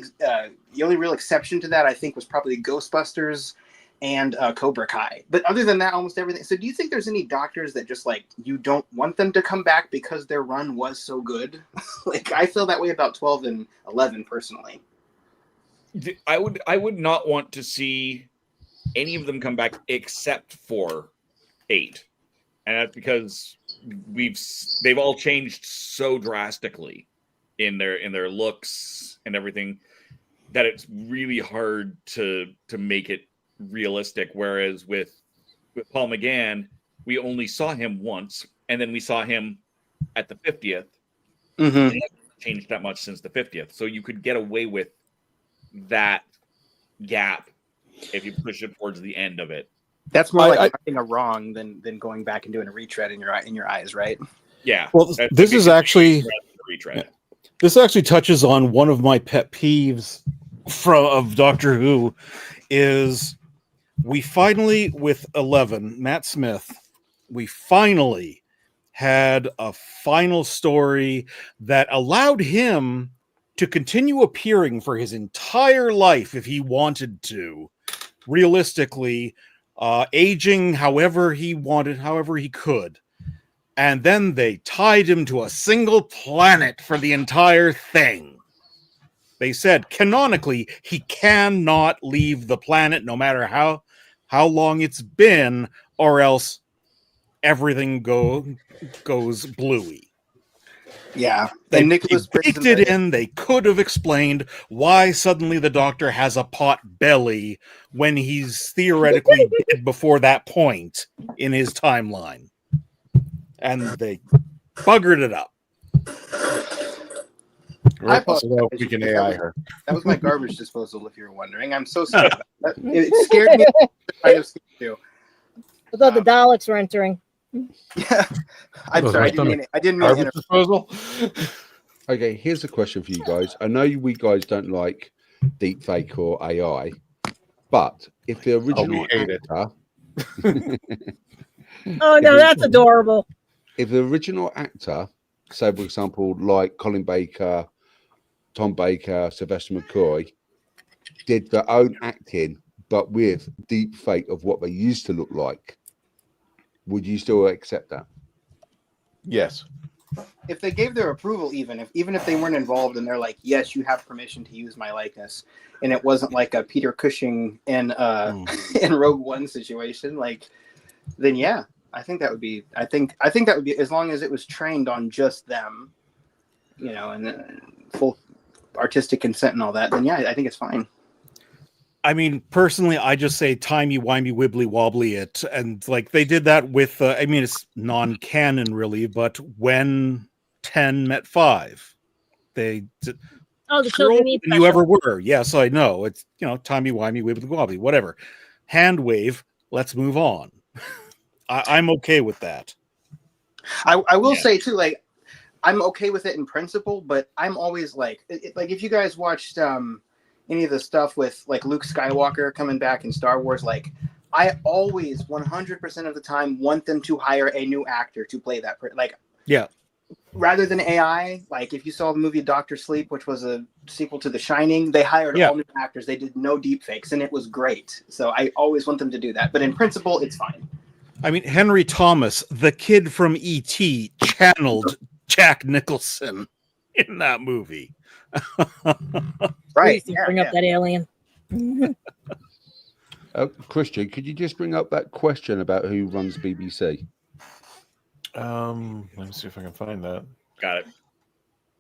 Speaker 6: exception to that, I think, was probably Ghostbusters and Cobra Kai. But other than that, almost everything. So do you think there's any Doctors that just like you don't want them to come back because their run was so good? Like I feel that way about 12 and 11 personally.
Speaker 2: I would not want to see any of them come back except for 8. And that's because they've all changed so drastically in their looks and everything that it's really hard to make it realistic. Whereas with Paul McGann, we only saw him once, and then we saw him at the 50th. He hasn't changed that much since the 50th, so you could get away with that gap if you push it towards the end of it.
Speaker 6: That's more like finding a wrong than going back and doing a retread in your eyes, right?
Speaker 2: Yeah.
Speaker 14: Well, this is actually
Speaker 2: retread.
Speaker 14: This actually touches on one of my pet peeves of Doctor Who. Is we finally, with 11, Matt Smith, we finally had a final story that allowed him to continue appearing for his entire life if he wanted to, realistically, aging however he wanted, however he could. And then they tied him to a single planet for the entire thing. They said, canonically, he cannot leave the planet no matter how long it's been, or else everything goes bluey.
Speaker 6: Yeah.
Speaker 14: They
Speaker 6: Nicholas
Speaker 14: baked it in. They could have explained why suddenly the Doctor has a pot belly when he's theoretically dead before that point in his timeline. And they buggered it up.
Speaker 6: I apologize.
Speaker 3: We can AI her.
Speaker 6: That was my garbage disposal, if you're wondering. I'm so sorry about that. It scared me. I
Speaker 8: thought the Daleks were entering.
Speaker 6: I'm sorry. I didn't mean to
Speaker 3: Garbage disposal.
Speaker 5: Okay, here's a question for you guys. I know we guys don't like deepfake or AI, but if the original actor...
Speaker 8: Oh, no, that's adorable.
Speaker 5: If the original actor, say, for example, like Colin Baker, Tom Baker, Sylvester McCoy, did their own acting, but with deep fake of what they used to look like, would you still accept that?
Speaker 3: Yes.
Speaker 6: If they gave their approval, even if they weren't involved and they're like, yes, you have permission to use my likeness, and it wasn't like a Peter Cushing in Rogue One situation, like, then yeah, I think that would be. I think that would be, as long as it was trained on just them, and full artistic consent and all that. Then yeah, I think it's fine.
Speaker 14: I mean, personally, I just say timey-wimey, wibbly-wobbly it. And, like, they did that with, it's non-canon, really, but when 10 met 5, they did...
Speaker 8: Oh, the children need
Speaker 14: you ever were. Yes, I know. It's, timey-wimey, wibbly-wobbly, whatever. Hand wave, let's move on. I'm okay with that.
Speaker 6: I will say, too, like, I'm okay with it in principle, but I'm always like if you guys watched... any of the stuff with like Luke Skywalker coming back in Star Wars, like I always 100% of the time want them to hire a new actor to play that. Rather than AI, like if you saw the movie Dr. Sleep, which was a sequel to The Shining, they hired all new actors. They did no deep fakes and it was great. So I always want them to do that. But in principle, it's fine.
Speaker 14: I mean, Henry Thomas, the kid from E.T., channeled Jack Nicholson in that movie.
Speaker 6: Right.
Speaker 8: Bring up that alien.
Speaker 5: Christian, could you just bring up that question about who runs BBC?
Speaker 3: Let me see if I can find that.
Speaker 2: Got it.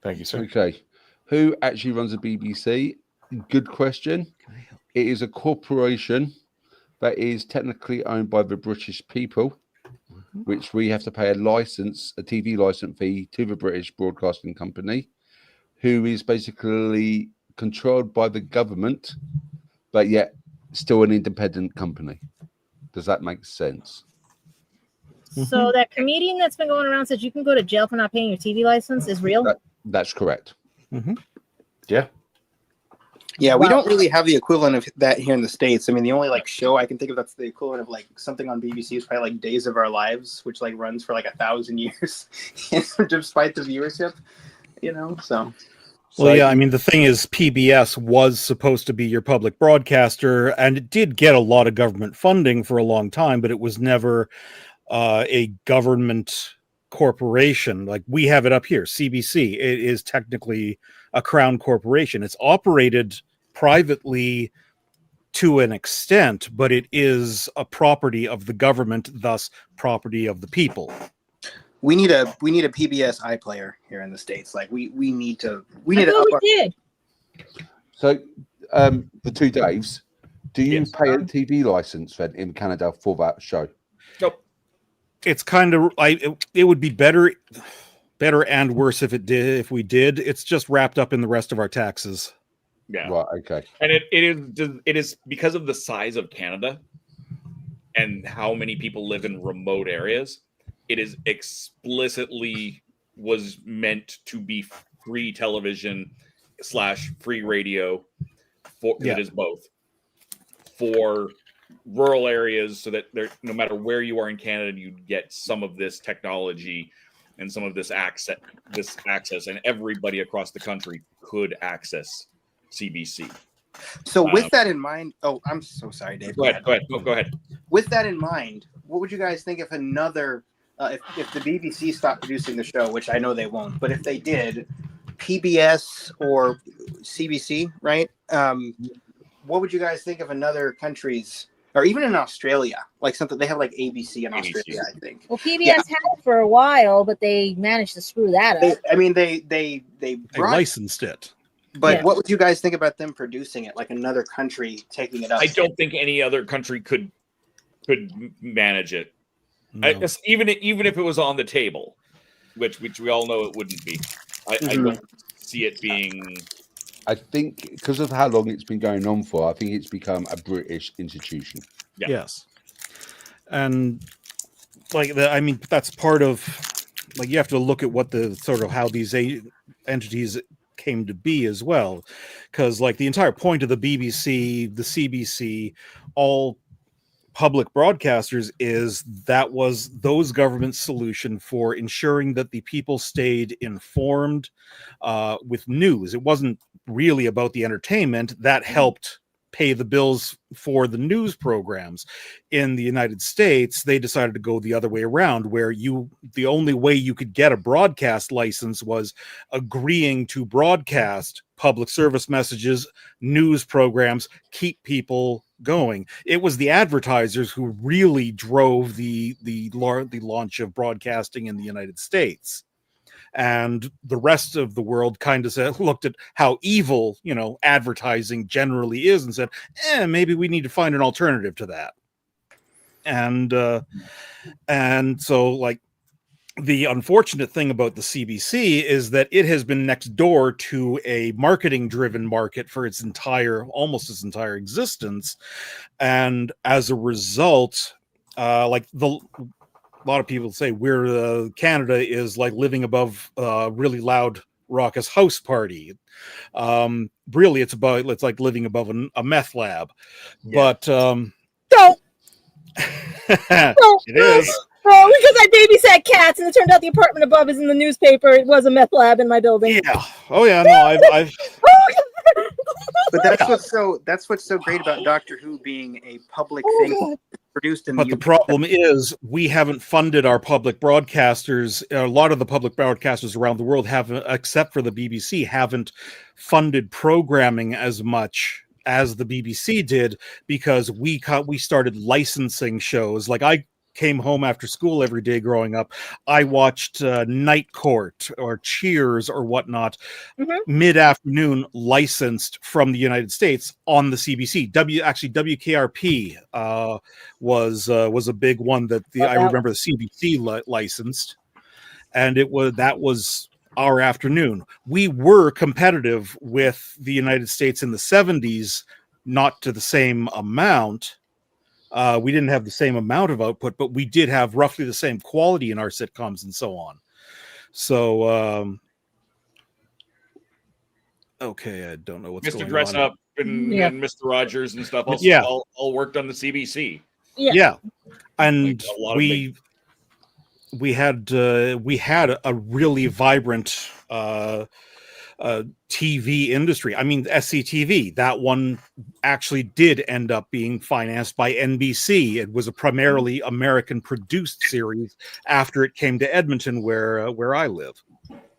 Speaker 3: Thank you, sir.
Speaker 5: Okay. Who actually runs the BBC? Good question. It is a corporation that is technically owned by the British people, which we have to pay a TV license fee to the British Broadcasting Company, who is basically controlled by the government, but yet still an independent company. Does that make sense?
Speaker 8: So that comedian that's been going around says you can go to jail for not paying your TV license is real?
Speaker 5: That's correct.
Speaker 3: Yeah.
Speaker 6: Yeah, we don't really have the equivalent of that here in the States. I mean, the only like show I can think of that's the equivalent of like something on BBC is probably like Days of Our Lives, which like runs for like 1,000 years, despite the viewership. So.
Speaker 14: Well, yeah, I mean, the thing is, PBS was supposed to be your public broadcaster, and it did get a lot of government funding for a long time, but it was never a government corporation. Like we have it up here, CBC. It is technically a crown corporation. It's operated privately to an extent, but it is a property of the government, thus property of the people.
Speaker 6: We need a PBS iPlayer here in the States. Like we need to. We
Speaker 8: did.
Speaker 5: So, the two Daves, do you pay a TV license then in Canada for that show?
Speaker 2: Nope.
Speaker 14: It's kind of it would be better and worse if we did. It's just wrapped up in the rest of our taxes.
Speaker 2: Yeah.
Speaker 5: Right. Okay.
Speaker 2: And it is because of the size of Canada and how many people live in remote areas, it is explicitly was meant to be free television / free radio for it is both for rural areas, so that there, no matter where you are in Canada, you get some of this technology and some of this access, and everybody across the country could access CBC.
Speaker 6: So with that in mind, oh, I'm so sorry, Dave.
Speaker 2: Go ahead. Go ahead.
Speaker 6: With that in mind, what would you guys think if another, if the BBC stopped producing the show, which I know they won't, but if they did, PBS or CBC, right? What would you guys think of another country's, or even in Australia, like something they have like ABC in Australia, I think.
Speaker 8: Well, PBS had it for a while, but they managed to screw that up.
Speaker 6: They
Speaker 14: licensed it.
Speaker 6: But what would you guys think about them producing it, like another country taking it up?
Speaker 2: I don't think any other country could manage it.
Speaker 14: No.
Speaker 2: Even if it was on the table, which we all know it wouldn't be. I don't see it being.
Speaker 5: I think because of how long it's been going on for, I think it's become a British institution.
Speaker 2: Yeah.
Speaker 14: Yes, and that's part of, like, you have to look at what the sort of how these entities came to be as well, because like the entire point of the BBC, the CBC, all public broadcasters is that was those government's solution for ensuring that the people stayed informed with news. It wasn't really about the entertainment that helped pay the bills for the news programs. In the United States, they decided to go the other way around, where the only way you could get a broadcast license was agreeing to broadcast public service messages, news programs, keep people going. It was the advertisers who really drove the launch of broadcasting in the United States. And the rest of the world kind of looked at how evil, advertising generally is, and said, maybe we need to find an alternative to that. And so, like, the unfortunate thing about the CBC is that it has been next door to a marketing-driven market for almost its entire existence, and as a result, a lot of people say Canada is like living above a really loud, raucous house party. Really, it's like living above a meth lab. Yeah. But
Speaker 8: don't.
Speaker 14: It is.
Speaker 8: Oh, because I babysat cats, and it turned out the apartment above is in the newspaper. It was a meth lab in my building.
Speaker 14: Yeah. Oh yeah. No, I've.
Speaker 6: But that's what's so great about Doctor Who being a public thing produced in the UK.
Speaker 14: But the problem is we haven't funded our public broadcasters. A lot of the public broadcasters around the world haven't, except for the BBC, haven't funded programming as much as the BBC did, because we started licensing shows. Like, I came home after school every day growing up. I watched Night Court or Cheers or whatnot mid-afternoon, licensed from the United States on the CBC. WKRP was a big one that I remember the CBC licensed, and that was our afternoon. We were competitive with the United States in the 70s, not to the same amount. We didn't have the same amount of output, but we did have roughly the same quality in our sitcoms and so on. So, okay, I don't know what's
Speaker 2: Mr.
Speaker 14: going
Speaker 2: Dress
Speaker 14: on.
Speaker 2: Up and Mr. Rogers and stuff all worked on the CBC.
Speaker 14: Yeah. And we had a really vibrant TV industry. I mean, SCTV, that one actually did end up being financed by NBC. It was a primarily American produced series after it came to Edmonton, where I live.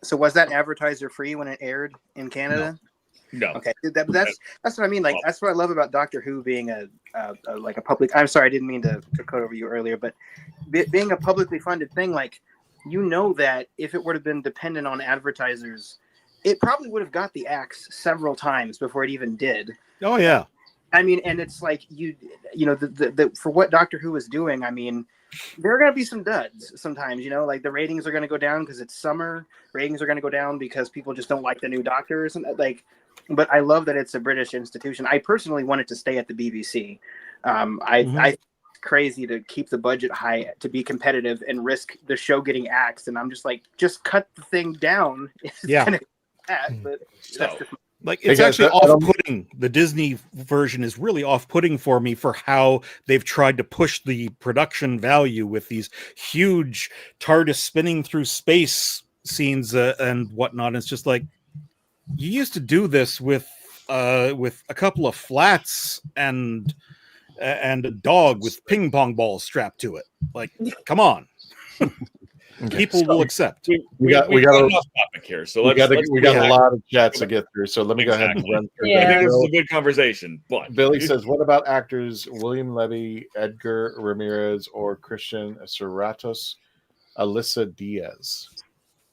Speaker 6: So was that advertiser free when it aired in Canada?
Speaker 2: No.
Speaker 6: Okay, that's what I mean. Like, that's what I love about Doctor Who being a public. I'm sorry, I didn't mean to cut over you earlier, but being a publicly funded thing, like, that if it would have been dependent on advertisers, it probably would have got the axe several times before it even did.
Speaker 14: Oh yeah.
Speaker 6: I mean, and it's like for what Doctor Who is doing, I mean, there are going to be some duds sometimes, like the ratings are going to go down because it's summer. Ratings are going to go down because people just don't like the new Doctor or something. Like, but I love that it's a British institution. I personally want it to stay at the BBC. I crazy to keep the budget high to be competitive and risk the show getting axed. And I'm just like, just cut the thing down. It's
Speaker 14: Yeah.
Speaker 6: gonna that, but that's just
Speaker 14: Like it's actually off-putting. The Disney version is really off-putting for me for how they've tried to push the production value with these huge TARDIS spinning through space scenes and whatnot. It's just like you used to do this with a couple of flats and a dog with ping pong balls strapped to it. Like, come on. People will accept.
Speaker 2: We got enough topic here, so
Speaker 3: we got a lot of chats to get through. So let me go ahead and run through.
Speaker 2: I think this is a good conversation. But
Speaker 3: Billy says, "What about actors William Levy, Edgar Ramirez, or Christian Serratos, Alyssa Diaz?"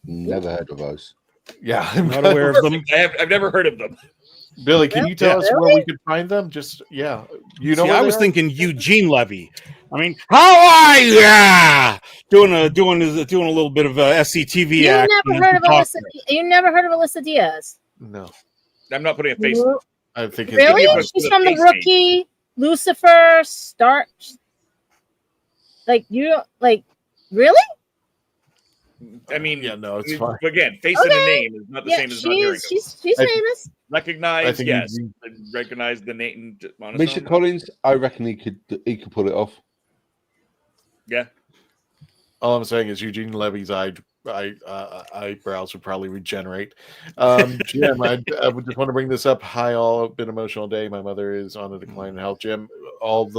Speaker 5: Never heard of those.
Speaker 3: Yeah,
Speaker 14: I'm not aware of them.
Speaker 2: I've never heard of them.
Speaker 3: Billy, can you tell us where we can find them? Just you know.
Speaker 14: See, I was thinking Eugene Levy. I mean, how are you? Doing a little bit of SCTV.
Speaker 8: You never heard of Alyssa? You never heard of Alyssa Diaz?
Speaker 3: No,
Speaker 2: I'm not putting a face.
Speaker 3: I think
Speaker 8: really. She's from The Rookie, Lucifer, Star. Like really?
Speaker 2: I mean,
Speaker 3: no, it's fine.
Speaker 2: Again, face and a name is not the same as not hearing.
Speaker 8: She's famous.
Speaker 2: Recognized, yes. Recognize the name.
Speaker 5: Misha Collins, I reckon he could pull it off.
Speaker 3: Yeah. All I'm saying is Eugene Levy's eyebrows would probably regenerate. Jim, I would just want to bring this up. Hi, all. Been an emotional day. My mother is on a decline in health. Jim, all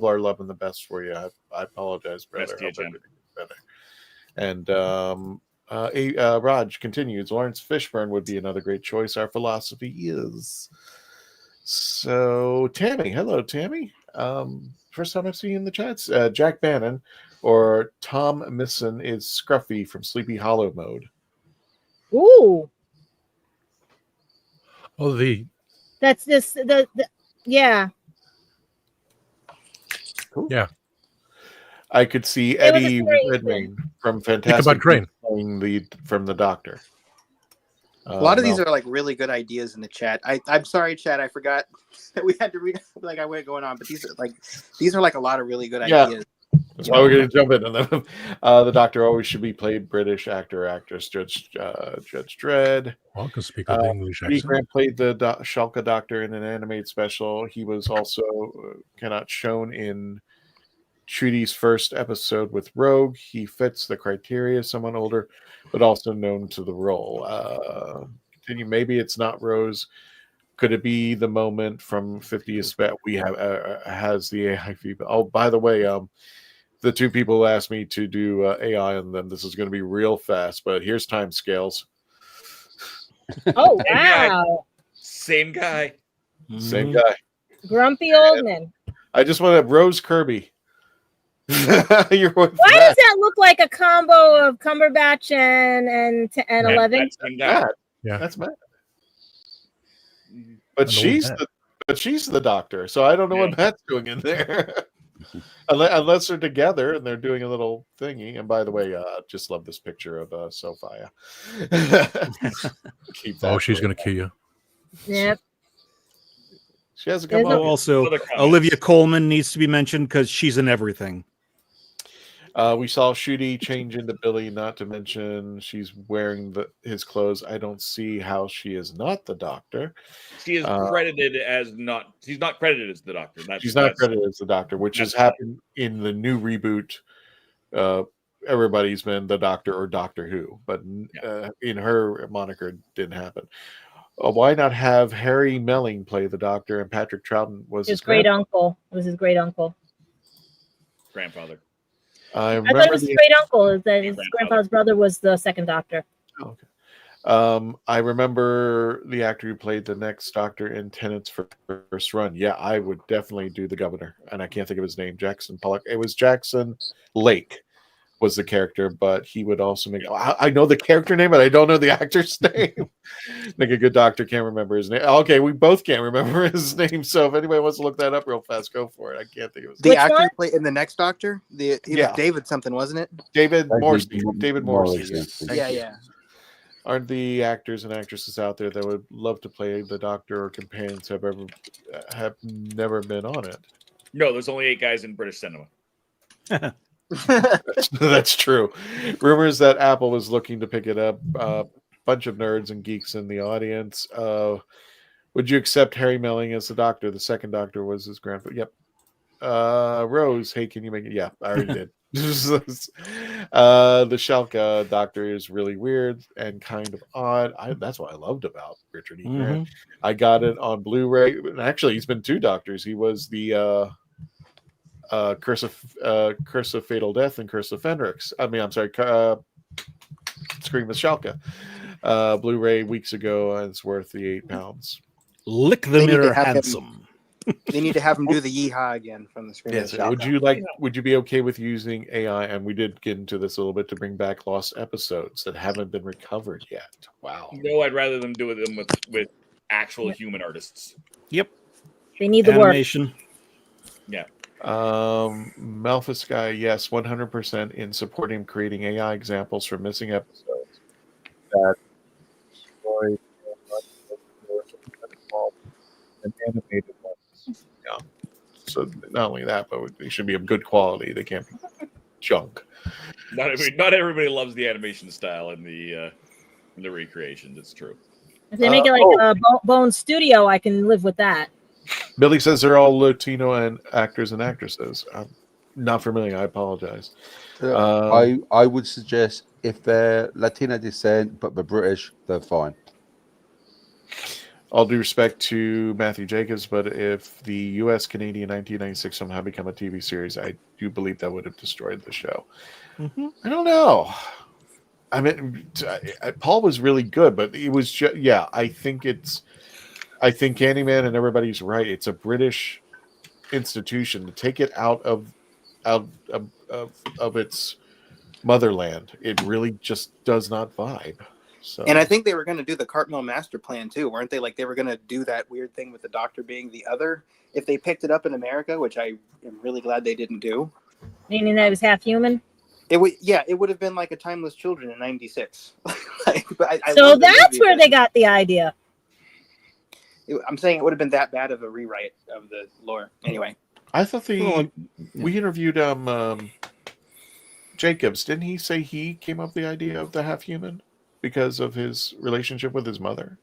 Speaker 3: our love and the best for you. I apologize, brother. Hope everything is better. And Raj continues. Lawrence Fishburne would be another great choice. Our philosophy is. So Tammy, hello Tammy. First time I've seen you in the chats. Jack Bannon or Tom Misson is Scruffy from Sleepy Hollow Mode.
Speaker 8: Ooh.
Speaker 4: Oh,
Speaker 8: that's this the yeah.
Speaker 3: Cool.
Speaker 4: Yeah.
Speaker 3: I could see Eddie Redmayne from Fantastic
Speaker 4: Crane
Speaker 3: playing from the Doctor.
Speaker 6: A lot of these are like really good ideas in the chat. I'm sorry, chat. I forgot that we had to read like I went going on, but these are like a lot of really good ideas.
Speaker 3: That's why we're going to jump into them. The Doctor always should be played British actor or actress. Judge Dredd.
Speaker 4: Well, I can speak with English
Speaker 3: Lee
Speaker 4: accent.
Speaker 3: Grant played the Shulka Doctor in an animated special. He was also cannot shown in Trudy's first episode with Rogue. He fits the criteria, someone older, but also known to the role. Continue. Maybe it's not Rose. Could it be the moment from 50th Spet we have has the AI feedback? Oh, by the way, the two people asked me to do AI on them. This is going to be real fast, but here's time scales.
Speaker 8: Oh wow!
Speaker 2: Same guy.
Speaker 3: Same guy.
Speaker 8: Grumpy old man.
Speaker 3: I just want to Rose Kirby.
Speaker 8: Why does that look like a combo of Cumberbatch and 11?
Speaker 3: Yeah, that's Matt. But she's the Doctor, so I don't know what Matt's doing in there. Unless they're together and they're doing a little thingy. And by the way, just love this picture of Sophia. Keep that.
Speaker 4: Oh, she's going to kill you.
Speaker 8: Yep.
Speaker 3: She has to come on.
Speaker 14: Also, Olivia Colman needs to be mentioned because she's in everything.
Speaker 3: We saw Shooty change into Billy, not to mention she's wearing his clothes. I don't see how she is not the Doctor.
Speaker 2: She is credited as not. She's not credited as the Doctor.
Speaker 3: She's not credited as the Doctor, which has happened in the new reboot. Everybody's been the Doctor or Doctor Who, but in her moniker, didn't happen. Why not have Harry Melling play the Doctor and Patrick Troughton was
Speaker 8: his great uncle? It was his great uncle.
Speaker 2: Grandfather.
Speaker 3: I
Speaker 8: thought it was his great uncle. That his grandfather's brother was the second Doctor.
Speaker 3: Oh, okay. I remember the actor who played the next Doctor in Tennant's first run. Yeah, I would definitely do the Governor, and I can't think of his name. Jackson Pollock. It was Jackson Lake was the character, but he would also make. I know the character name, but I don't know the actor's name. Like a good Doctor can't remember his name. Okay, we both can't remember his name. So if anybody wants to look that up real fast, go for it. I can't think of his name.
Speaker 6: The actor who played in the next Doctor. He was David something, wasn't it?
Speaker 3: David Morrissey. David Morrissey.
Speaker 6: Yeah.
Speaker 3: Aren't the actors and actresses out there that would love to play the Doctor or companions have never been on it?
Speaker 2: No, there's only 8 guys in British cinema.
Speaker 3: That's true. Rumors that Apple was looking to pick it up. Bunch of nerds and geeks in the audience. Would you accept Harry Melling as the Doctor? The second Doctor was his grandfather. Yep. Rose, hey, can you make it? Yeah, I already did. The Schalke Doctor is really weird and kind of odd. That's what I loved about Richard E. Grant. I got it on Blu-ray. And actually, he's been 2 Doctors. He was the Curse of Fatal Death and Curse of Fenrix. I mean, I'm sorry, Scream of Schalke. Blu-ray weeks ago, and it's worth the £8.
Speaker 14: Lick the mirror, handsome.
Speaker 6: They need to have him do the yeehaw again from the screen.
Speaker 3: Yes. Would you be okay with using AI? And we did get into this a little bit to bring back lost episodes that haven't been recovered yet. Wow.
Speaker 2: No, I'd rather them do them with actual human artists.
Speaker 14: Yep.
Speaker 8: They need the
Speaker 14: animation.
Speaker 2: Yeah.
Speaker 3: Malphus guy, yes, 100% in supporting creating AI examples for missing episodes that destroyed and animated ones. Yeah. So not only that, but they should be of good quality. They can't be junk.
Speaker 2: Not everybody loves the animation style in the recreations. It's true.
Speaker 8: If they make it like Bone Studio, I can live with that.
Speaker 3: Billy says they're all Latino and actors and actresses. I'm not familiar. I apologize.
Speaker 5: I would suggest if they're Latino descent but they're British, they're fine.
Speaker 3: All due respect to Matthew Jacobs, but if the U.S. Canadian 1996 somehow become a TV series, I do believe that would have destroyed the show. I don't know. I mean, Paul was really good, but it was just, yeah. I think Candyman and everybody's right. It's a British institution. To take it out of its motherland, it really just does not vibe. So.
Speaker 6: And I think they were going to do the Cartmel master plan too, weren't they? Like they were going to do that weird thing with the Doctor being the other. If they picked it up in America, which I am really glad they didn't do.
Speaker 8: Meaning that it was half human.
Speaker 6: It would have been like a Timeless Children in '96.
Speaker 8: So that's where they got the idea.
Speaker 6: I'm saying it would have been that bad of a rewrite of the lore. Anyway,
Speaker 3: I thought we interviewed Jacobs. Didn't he say he came up with the idea of the half human because of his relationship with his mother?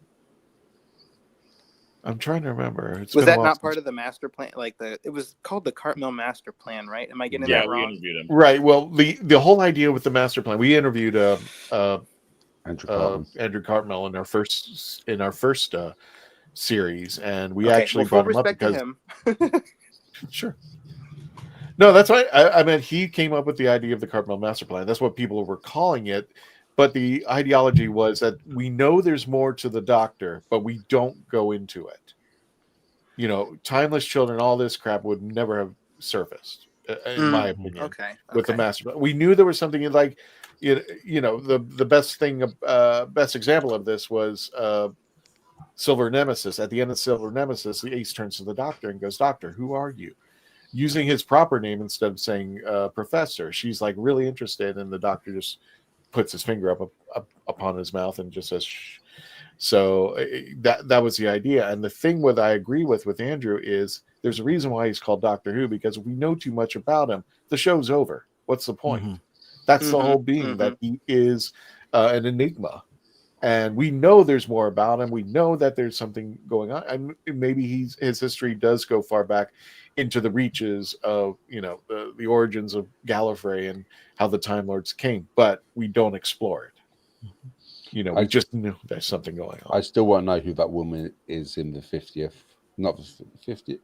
Speaker 3: I'm trying to remember.
Speaker 6: Was that not part of the master plan? Like it was called the Cartmel master plan, right? Am I getting that wrong?
Speaker 2: We interviewed him.
Speaker 3: Right. Well, the whole idea with the master plan, we interviewed Andrew Cartmel in our first series, and we actually brought him up because sure. No, that's right. I mean, he came up with the idea of the Cartmel master plan. That's what people were calling it. But the ideology was that we know there's more to the Doctor, but we don't go into it. You know, Timeless Children, all this crap would never have surfaced, in my opinion.
Speaker 6: Okay.
Speaker 3: With the master plan, we knew there was something like, you know, the best example of this was Silver Nemesis. At the end of Silver Nemesis, the Ace turns to the Doctor and goes, "Doctor, who are you?" Using his proper name instead of saying Professor. She's like really interested, and the Doctor just puts his finger up upon his mouth and just says shh. So that was the idea. And the thing that I agree with Andrew is there's a reason why he's called Doctor Who, because we know too much about him. The show's over. What's the point? That's the whole being, that he is an enigma. And we know there's more about him. We know that there's something going on. And maybe his history does go far back into the reaches of, you know, the origins of Gallifrey and how the Time Lords came, but we don't explore it. You know, we just knew there's something going on.
Speaker 5: I still want to know who that woman is in the 50th. Not the 50th.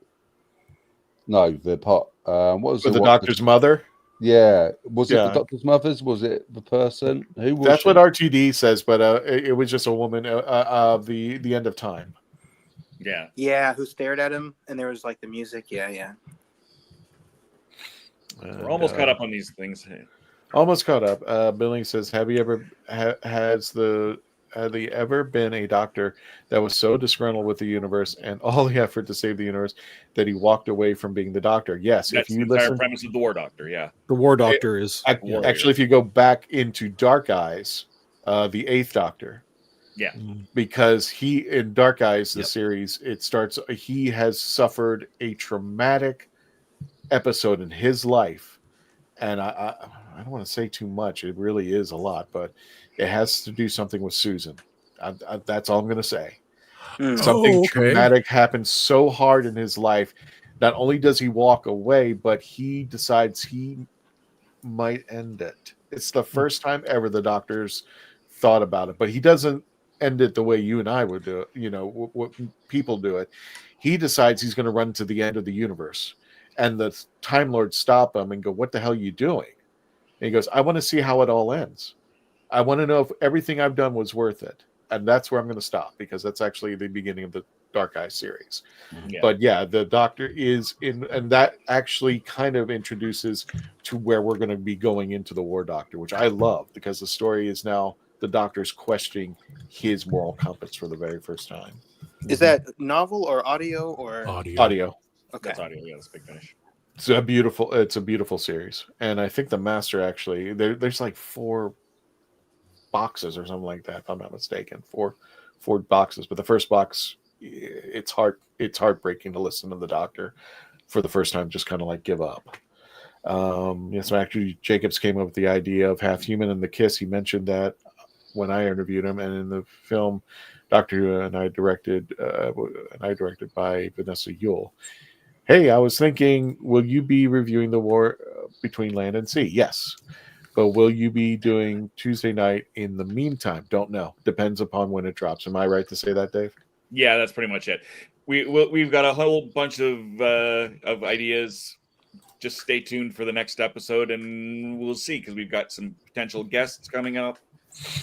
Speaker 5: No, the part. What was
Speaker 3: the Doctor's mother?
Speaker 5: Yeah. Was it the Doctor's mother's? Was it the person? Who was
Speaker 3: That's
Speaker 5: she?
Speaker 3: what RTD says, but it was just a woman of the end of time.
Speaker 2: Yeah.
Speaker 6: Yeah, who stared at him, and there was like the music. Yeah.
Speaker 2: We're almost caught up on these things.
Speaker 3: Almost caught up. Billy says, "Have you ever has there ever been a Doctor that was so disgruntled with the universe and all the effort to save the universe that he walked away from being the Doctor?" Yes.
Speaker 2: That's
Speaker 3: if you
Speaker 2: the entire
Speaker 3: listen,
Speaker 2: premise of the War Doctor. Yeah.
Speaker 14: The War Doctor is
Speaker 3: actually, if you go back into Dark Eyes, the 8th Doctor.
Speaker 2: Yeah.
Speaker 3: Because he in Dark Eyes, the series, it starts. He has suffered a traumatic episode in his life, and I don't want to say too much. It really is a lot, but it has to do something with Susan. That's all I'm going to say. Something traumatic happened so hard in his life. Not only does he walk away, but he decides he might end it. It's the first time ever the doctors thought about it, but he doesn't end it the way you and I would do it. You know, what people do it. He decides he's going to run to the end of the universe, and the Time Lords stop him and go, "What the hell are you doing?" And he goes, "I want to see how it all ends. I want to know if everything I've done was worth it." And that's where I'm going to stop, because that's actually the beginning of the Dark Eye series.
Speaker 2: Yeah.
Speaker 3: But yeah, the Doctor is in, and that actually kind of introduces to where we're going to be going into the War Doctor, which I love, because the story is now the Doctor's questioning his moral compass for the very first time.
Speaker 6: Is that novel or audio or
Speaker 3: audio?
Speaker 6: Okay,
Speaker 2: that's audio. Yeah, that's Big Finish.
Speaker 3: It's a beautiful series, and I think the Master actually there's like 4 boxes or something like that, if I'm not mistaken. Four boxes, but the first box, it's heartbreaking to listen to the Doctor for the first time just kind of like give up. Yes, actually Jacobs came up with the idea of half human and the kiss. He mentioned that when I interviewed him, and in the film Doctor Who, and I directed by Vanessa Yule. Hey, I was thinking, will you be reviewing the war between land and sea? Yes. But will you be doing Tuesday night in the meantime? Don't know. Depends upon when it drops. Am I right to say that, Dave?
Speaker 2: Yeah, that's pretty much it. We've got a whole bunch of ideas. Just stay tuned for the next episode, and we'll see, because we've got some potential guests coming up.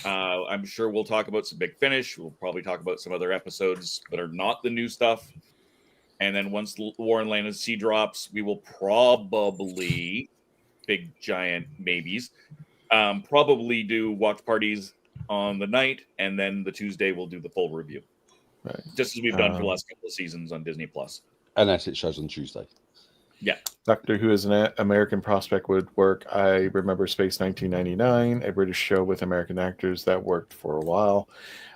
Speaker 2: I'm sure we'll talk about some Big Finish. We'll probably talk about some other episodes that are not the new stuff. And then once War in Land and Sea drops, we will probably, big giant maybes, probably do watch parties on the night, and then the Tuesday we'll do the full review.
Speaker 3: Right.
Speaker 2: Just as we've done for the last couple of seasons on Disney Plus.
Speaker 5: Unless it shows on Tuesday.
Speaker 2: Yeah.
Speaker 3: Doctor Who as an American prospect would work. I remember Space 1999, a British show with American actors that worked for a while.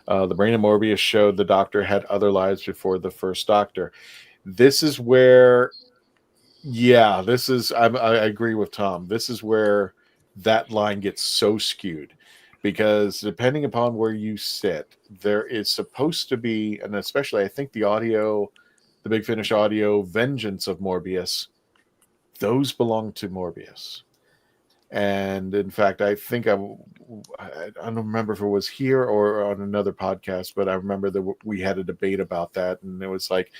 Speaker 3: The Brain of Morbius showed the Doctor had other lives before the first Doctor. This is where, I agree with Tom. This is where that line gets so skewed, because depending upon where you sit, there is supposed to be, and especially I think the Big Finish audio Vengeance of Morbius, those belong to Morbius. And in fact, I think I don't remember if it was here or on another podcast, but I remember that we had a debate about that, and it was like,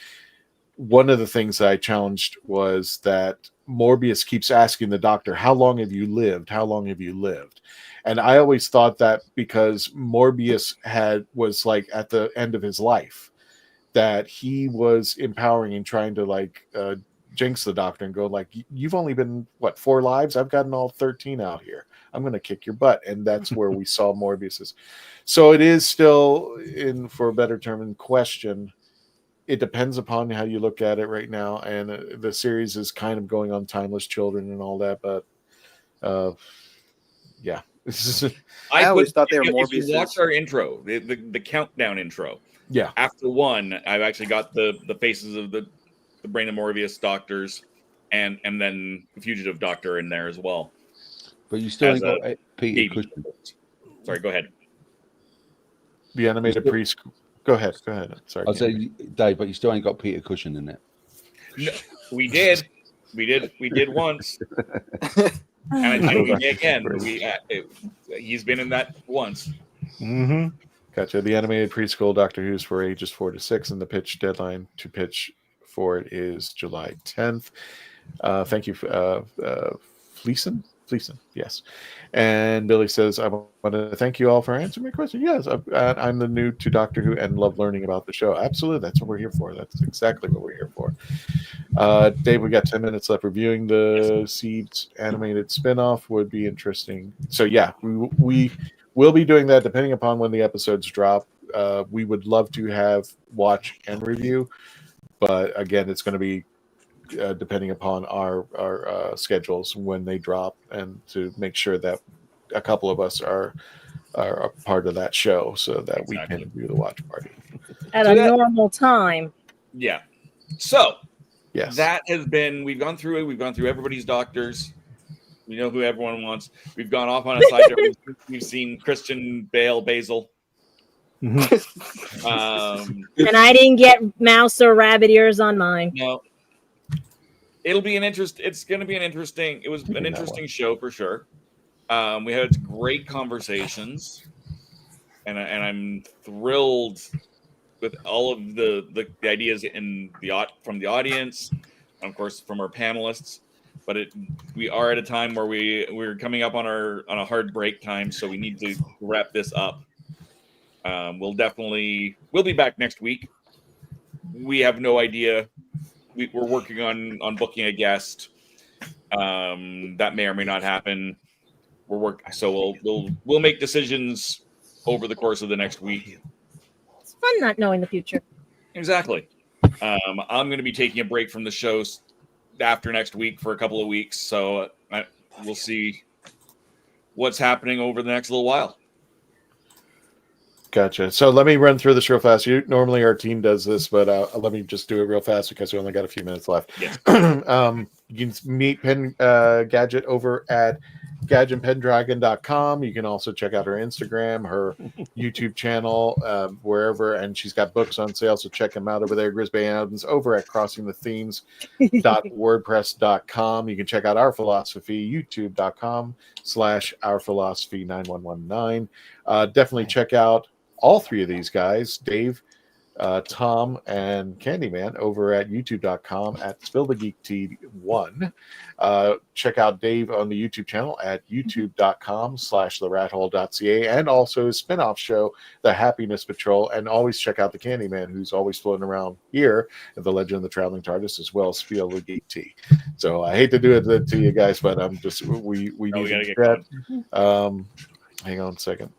Speaker 3: one of the things that I challenged was that Morbius keeps asking the Doctor, "How long have you lived? How long have you lived?" And I always thought that because Morbius was like at the end of his life, that he was empowering and trying to jinx the Doctor and go like, "You've only been 4 lives? I've gotten all 13 out here. I'm going to kick your butt." And that's where we saw Morbius's. So it is still, for a better term, in question. It depends upon how you look at it right now, and the series is kind of going on timeless children and all that. But yeah,
Speaker 6: I always thought they were Morbius.
Speaker 2: If you watch our intro, the countdown intro.
Speaker 3: Yeah.
Speaker 2: After 1, I've actually got the faces of the Brain of Morbius Doctors, and then the Fugitive Doctor in there as well.
Speaker 5: But you still ain't got Peter Cushing.
Speaker 2: Sorry, go ahead.
Speaker 3: The animated preschool. Go ahead. Sorry.
Speaker 5: I'll say, Dave, but you still ain't got Peter Cushing in it.
Speaker 2: No, we did once. And I tell you again, he's been in that once.
Speaker 3: Mm-hmm. Gotcha. The animated preschool Doctor Who's for ages 4 to 6, and the pitch deadline to pitch for it is July 10th. Thank you, Fleeson, yes. And Billy says, "I want to thank you all for answering my question." Yes, I'm the new to Doctor Who and love learning about the show. Absolutely, that's what we're here for. That's exactly what we're here for. Dave, we got 10 minutes left. Reviewing the Seeds animated spinoff would be interesting. So yeah, we will be doing that depending upon when the episodes drop. We would love to watch and review, but again, it's going to be depending upon our schedules when they drop, and to make sure that a couple of us are a part of that show so that we can do the watch party
Speaker 8: at a normal time.
Speaker 2: Yeah. So
Speaker 3: Yes.
Speaker 2: That has been, we've gone through it. We've gone through everybody's doctors. We know who everyone wants. We've gone off on a side there. We've seen Christian Bale Basil.
Speaker 8: And I didn't get mouse or rabbit ears on mine.
Speaker 2: No. It'll be it's going to be an interesting, it was an interesting show for sure. We had great conversations, and I'm thrilled with all of the ideas from the audience, and of course from our panelists. But we are at a time where we're coming up on a hard break time, so we need to wrap this up. We'll be back next week. We have no idea. We're working on booking a guest. That may or may not happen. So we'll make decisions over the course of the next week.
Speaker 8: It's fun not knowing the future.
Speaker 2: Exactly. I'm going to be taking a break from the shows after next week for a couple of weeks, so we'll see what's happening over the next little while.
Speaker 3: Gotcha. So let me run through this real fast. Normally our team does this, but let me just do it real fast because we only got a few minutes left.
Speaker 2: Yes.
Speaker 3: You can meet Gadget over at gadgetpendragon.com. You can also check out her Instagram, her YouTube channel, wherever, and she's got books on sale, so check them out over there. Grisbay Adams over at crossingthethemes.wordpress.com. You can check out Our Philosophy, youtube.com/ourphilosophy9119. Definitely check out all three of these guys, Dave, Tom, and Candyman, over at youtube.com at SpillTheGeekT1. Check out Dave on the YouTube channel at youtube.com/therathole.ca, and also his spin-off show, The Happiness Patrol. And always check out the Candyman, who's always floating around here at the Legend of the Traveling TARDIS, as well as SpillTheGeekT. So I hate to do it to you guys, but I'm just we need to get hang on a second.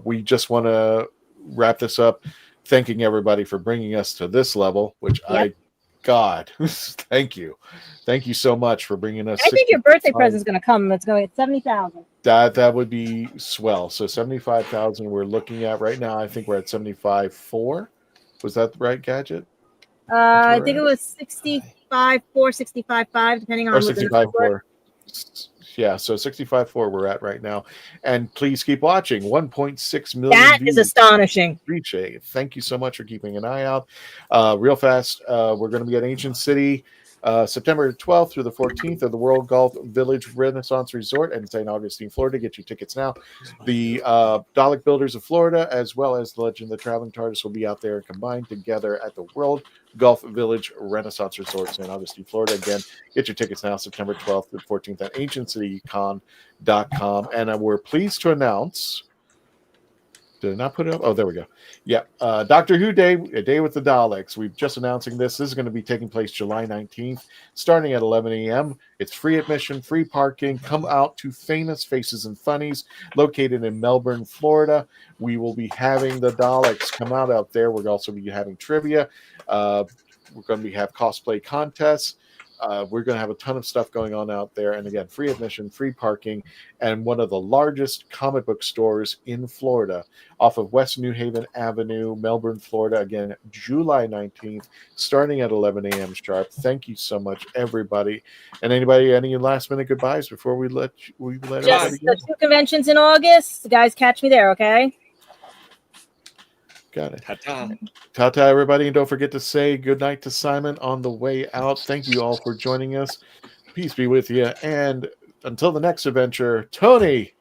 Speaker 3: We just want to wrap this up, thanking everybody for bringing us to this level, which thank you so much for bringing us.
Speaker 8: I think your birthday present is going to come. It's going at 70,000.
Speaker 3: That would be swell. So 75,000 we're looking at right now. I think we're at 75.4. Was that the right, Gadget?
Speaker 8: I think it was 65.4, 65.5, depending on
Speaker 3: or 65.4. Yeah, so 65.4 we're at right now. And please keep watching. 1.6 million
Speaker 8: That
Speaker 3: views.
Speaker 8: is astonishing.
Speaker 3: Appreciate it. Thank you so much for keeping an eye out. Real fast, we're going to be at Ancient City September 12th through the 14th at the World Golf Village Renaissance Resort in St. Augustine, Florida. Get your tickets now. The Dalek Builders of Florida, as well as the Legend of the Traveling TARDIS, will be out there combined together at the World Golf Village Renaissance Resort, St. Augustine, Florida. Again, get your tickets now, September 12th through 14th at ancientcitycon.com. And we're pleased to announce... Did I not put it up? Oh, there we go. Yeah. Doctor Who Day, A Day with the Daleks. We're just announcing this. This is going to be taking place July 19th, starting at 11 a.m. It's free admission, free parking. Come out to Famous Faces and Funnies, located in Melbourne, Florida. We will be having the Daleks come out there. We'll also be having trivia. We're going to have cosplay contests. We're going to have a ton of stuff going on out there. And again, free admission, free parking, and one of the largest comic book stores in Florida off of West New Haven Avenue, Melbourne, Florida. Again, July 19th, starting at 11 a.m. sharp. Thank you so much, everybody. And anybody, any last minute goodbyes before we let
Speaker 8: Just
Speaker 3: everybody go?
Speaker 8: the 2 conventions in August. Guys, catch me there, okay?
Speaker 3: Got it.
Speaker 2: Ta-ta.
Speaker 3: Ta-ta, everybody. And don't forget to say good night to Simon on the way out. Thank you all for joining us. Peace be with you. And until the next adventure, Tony.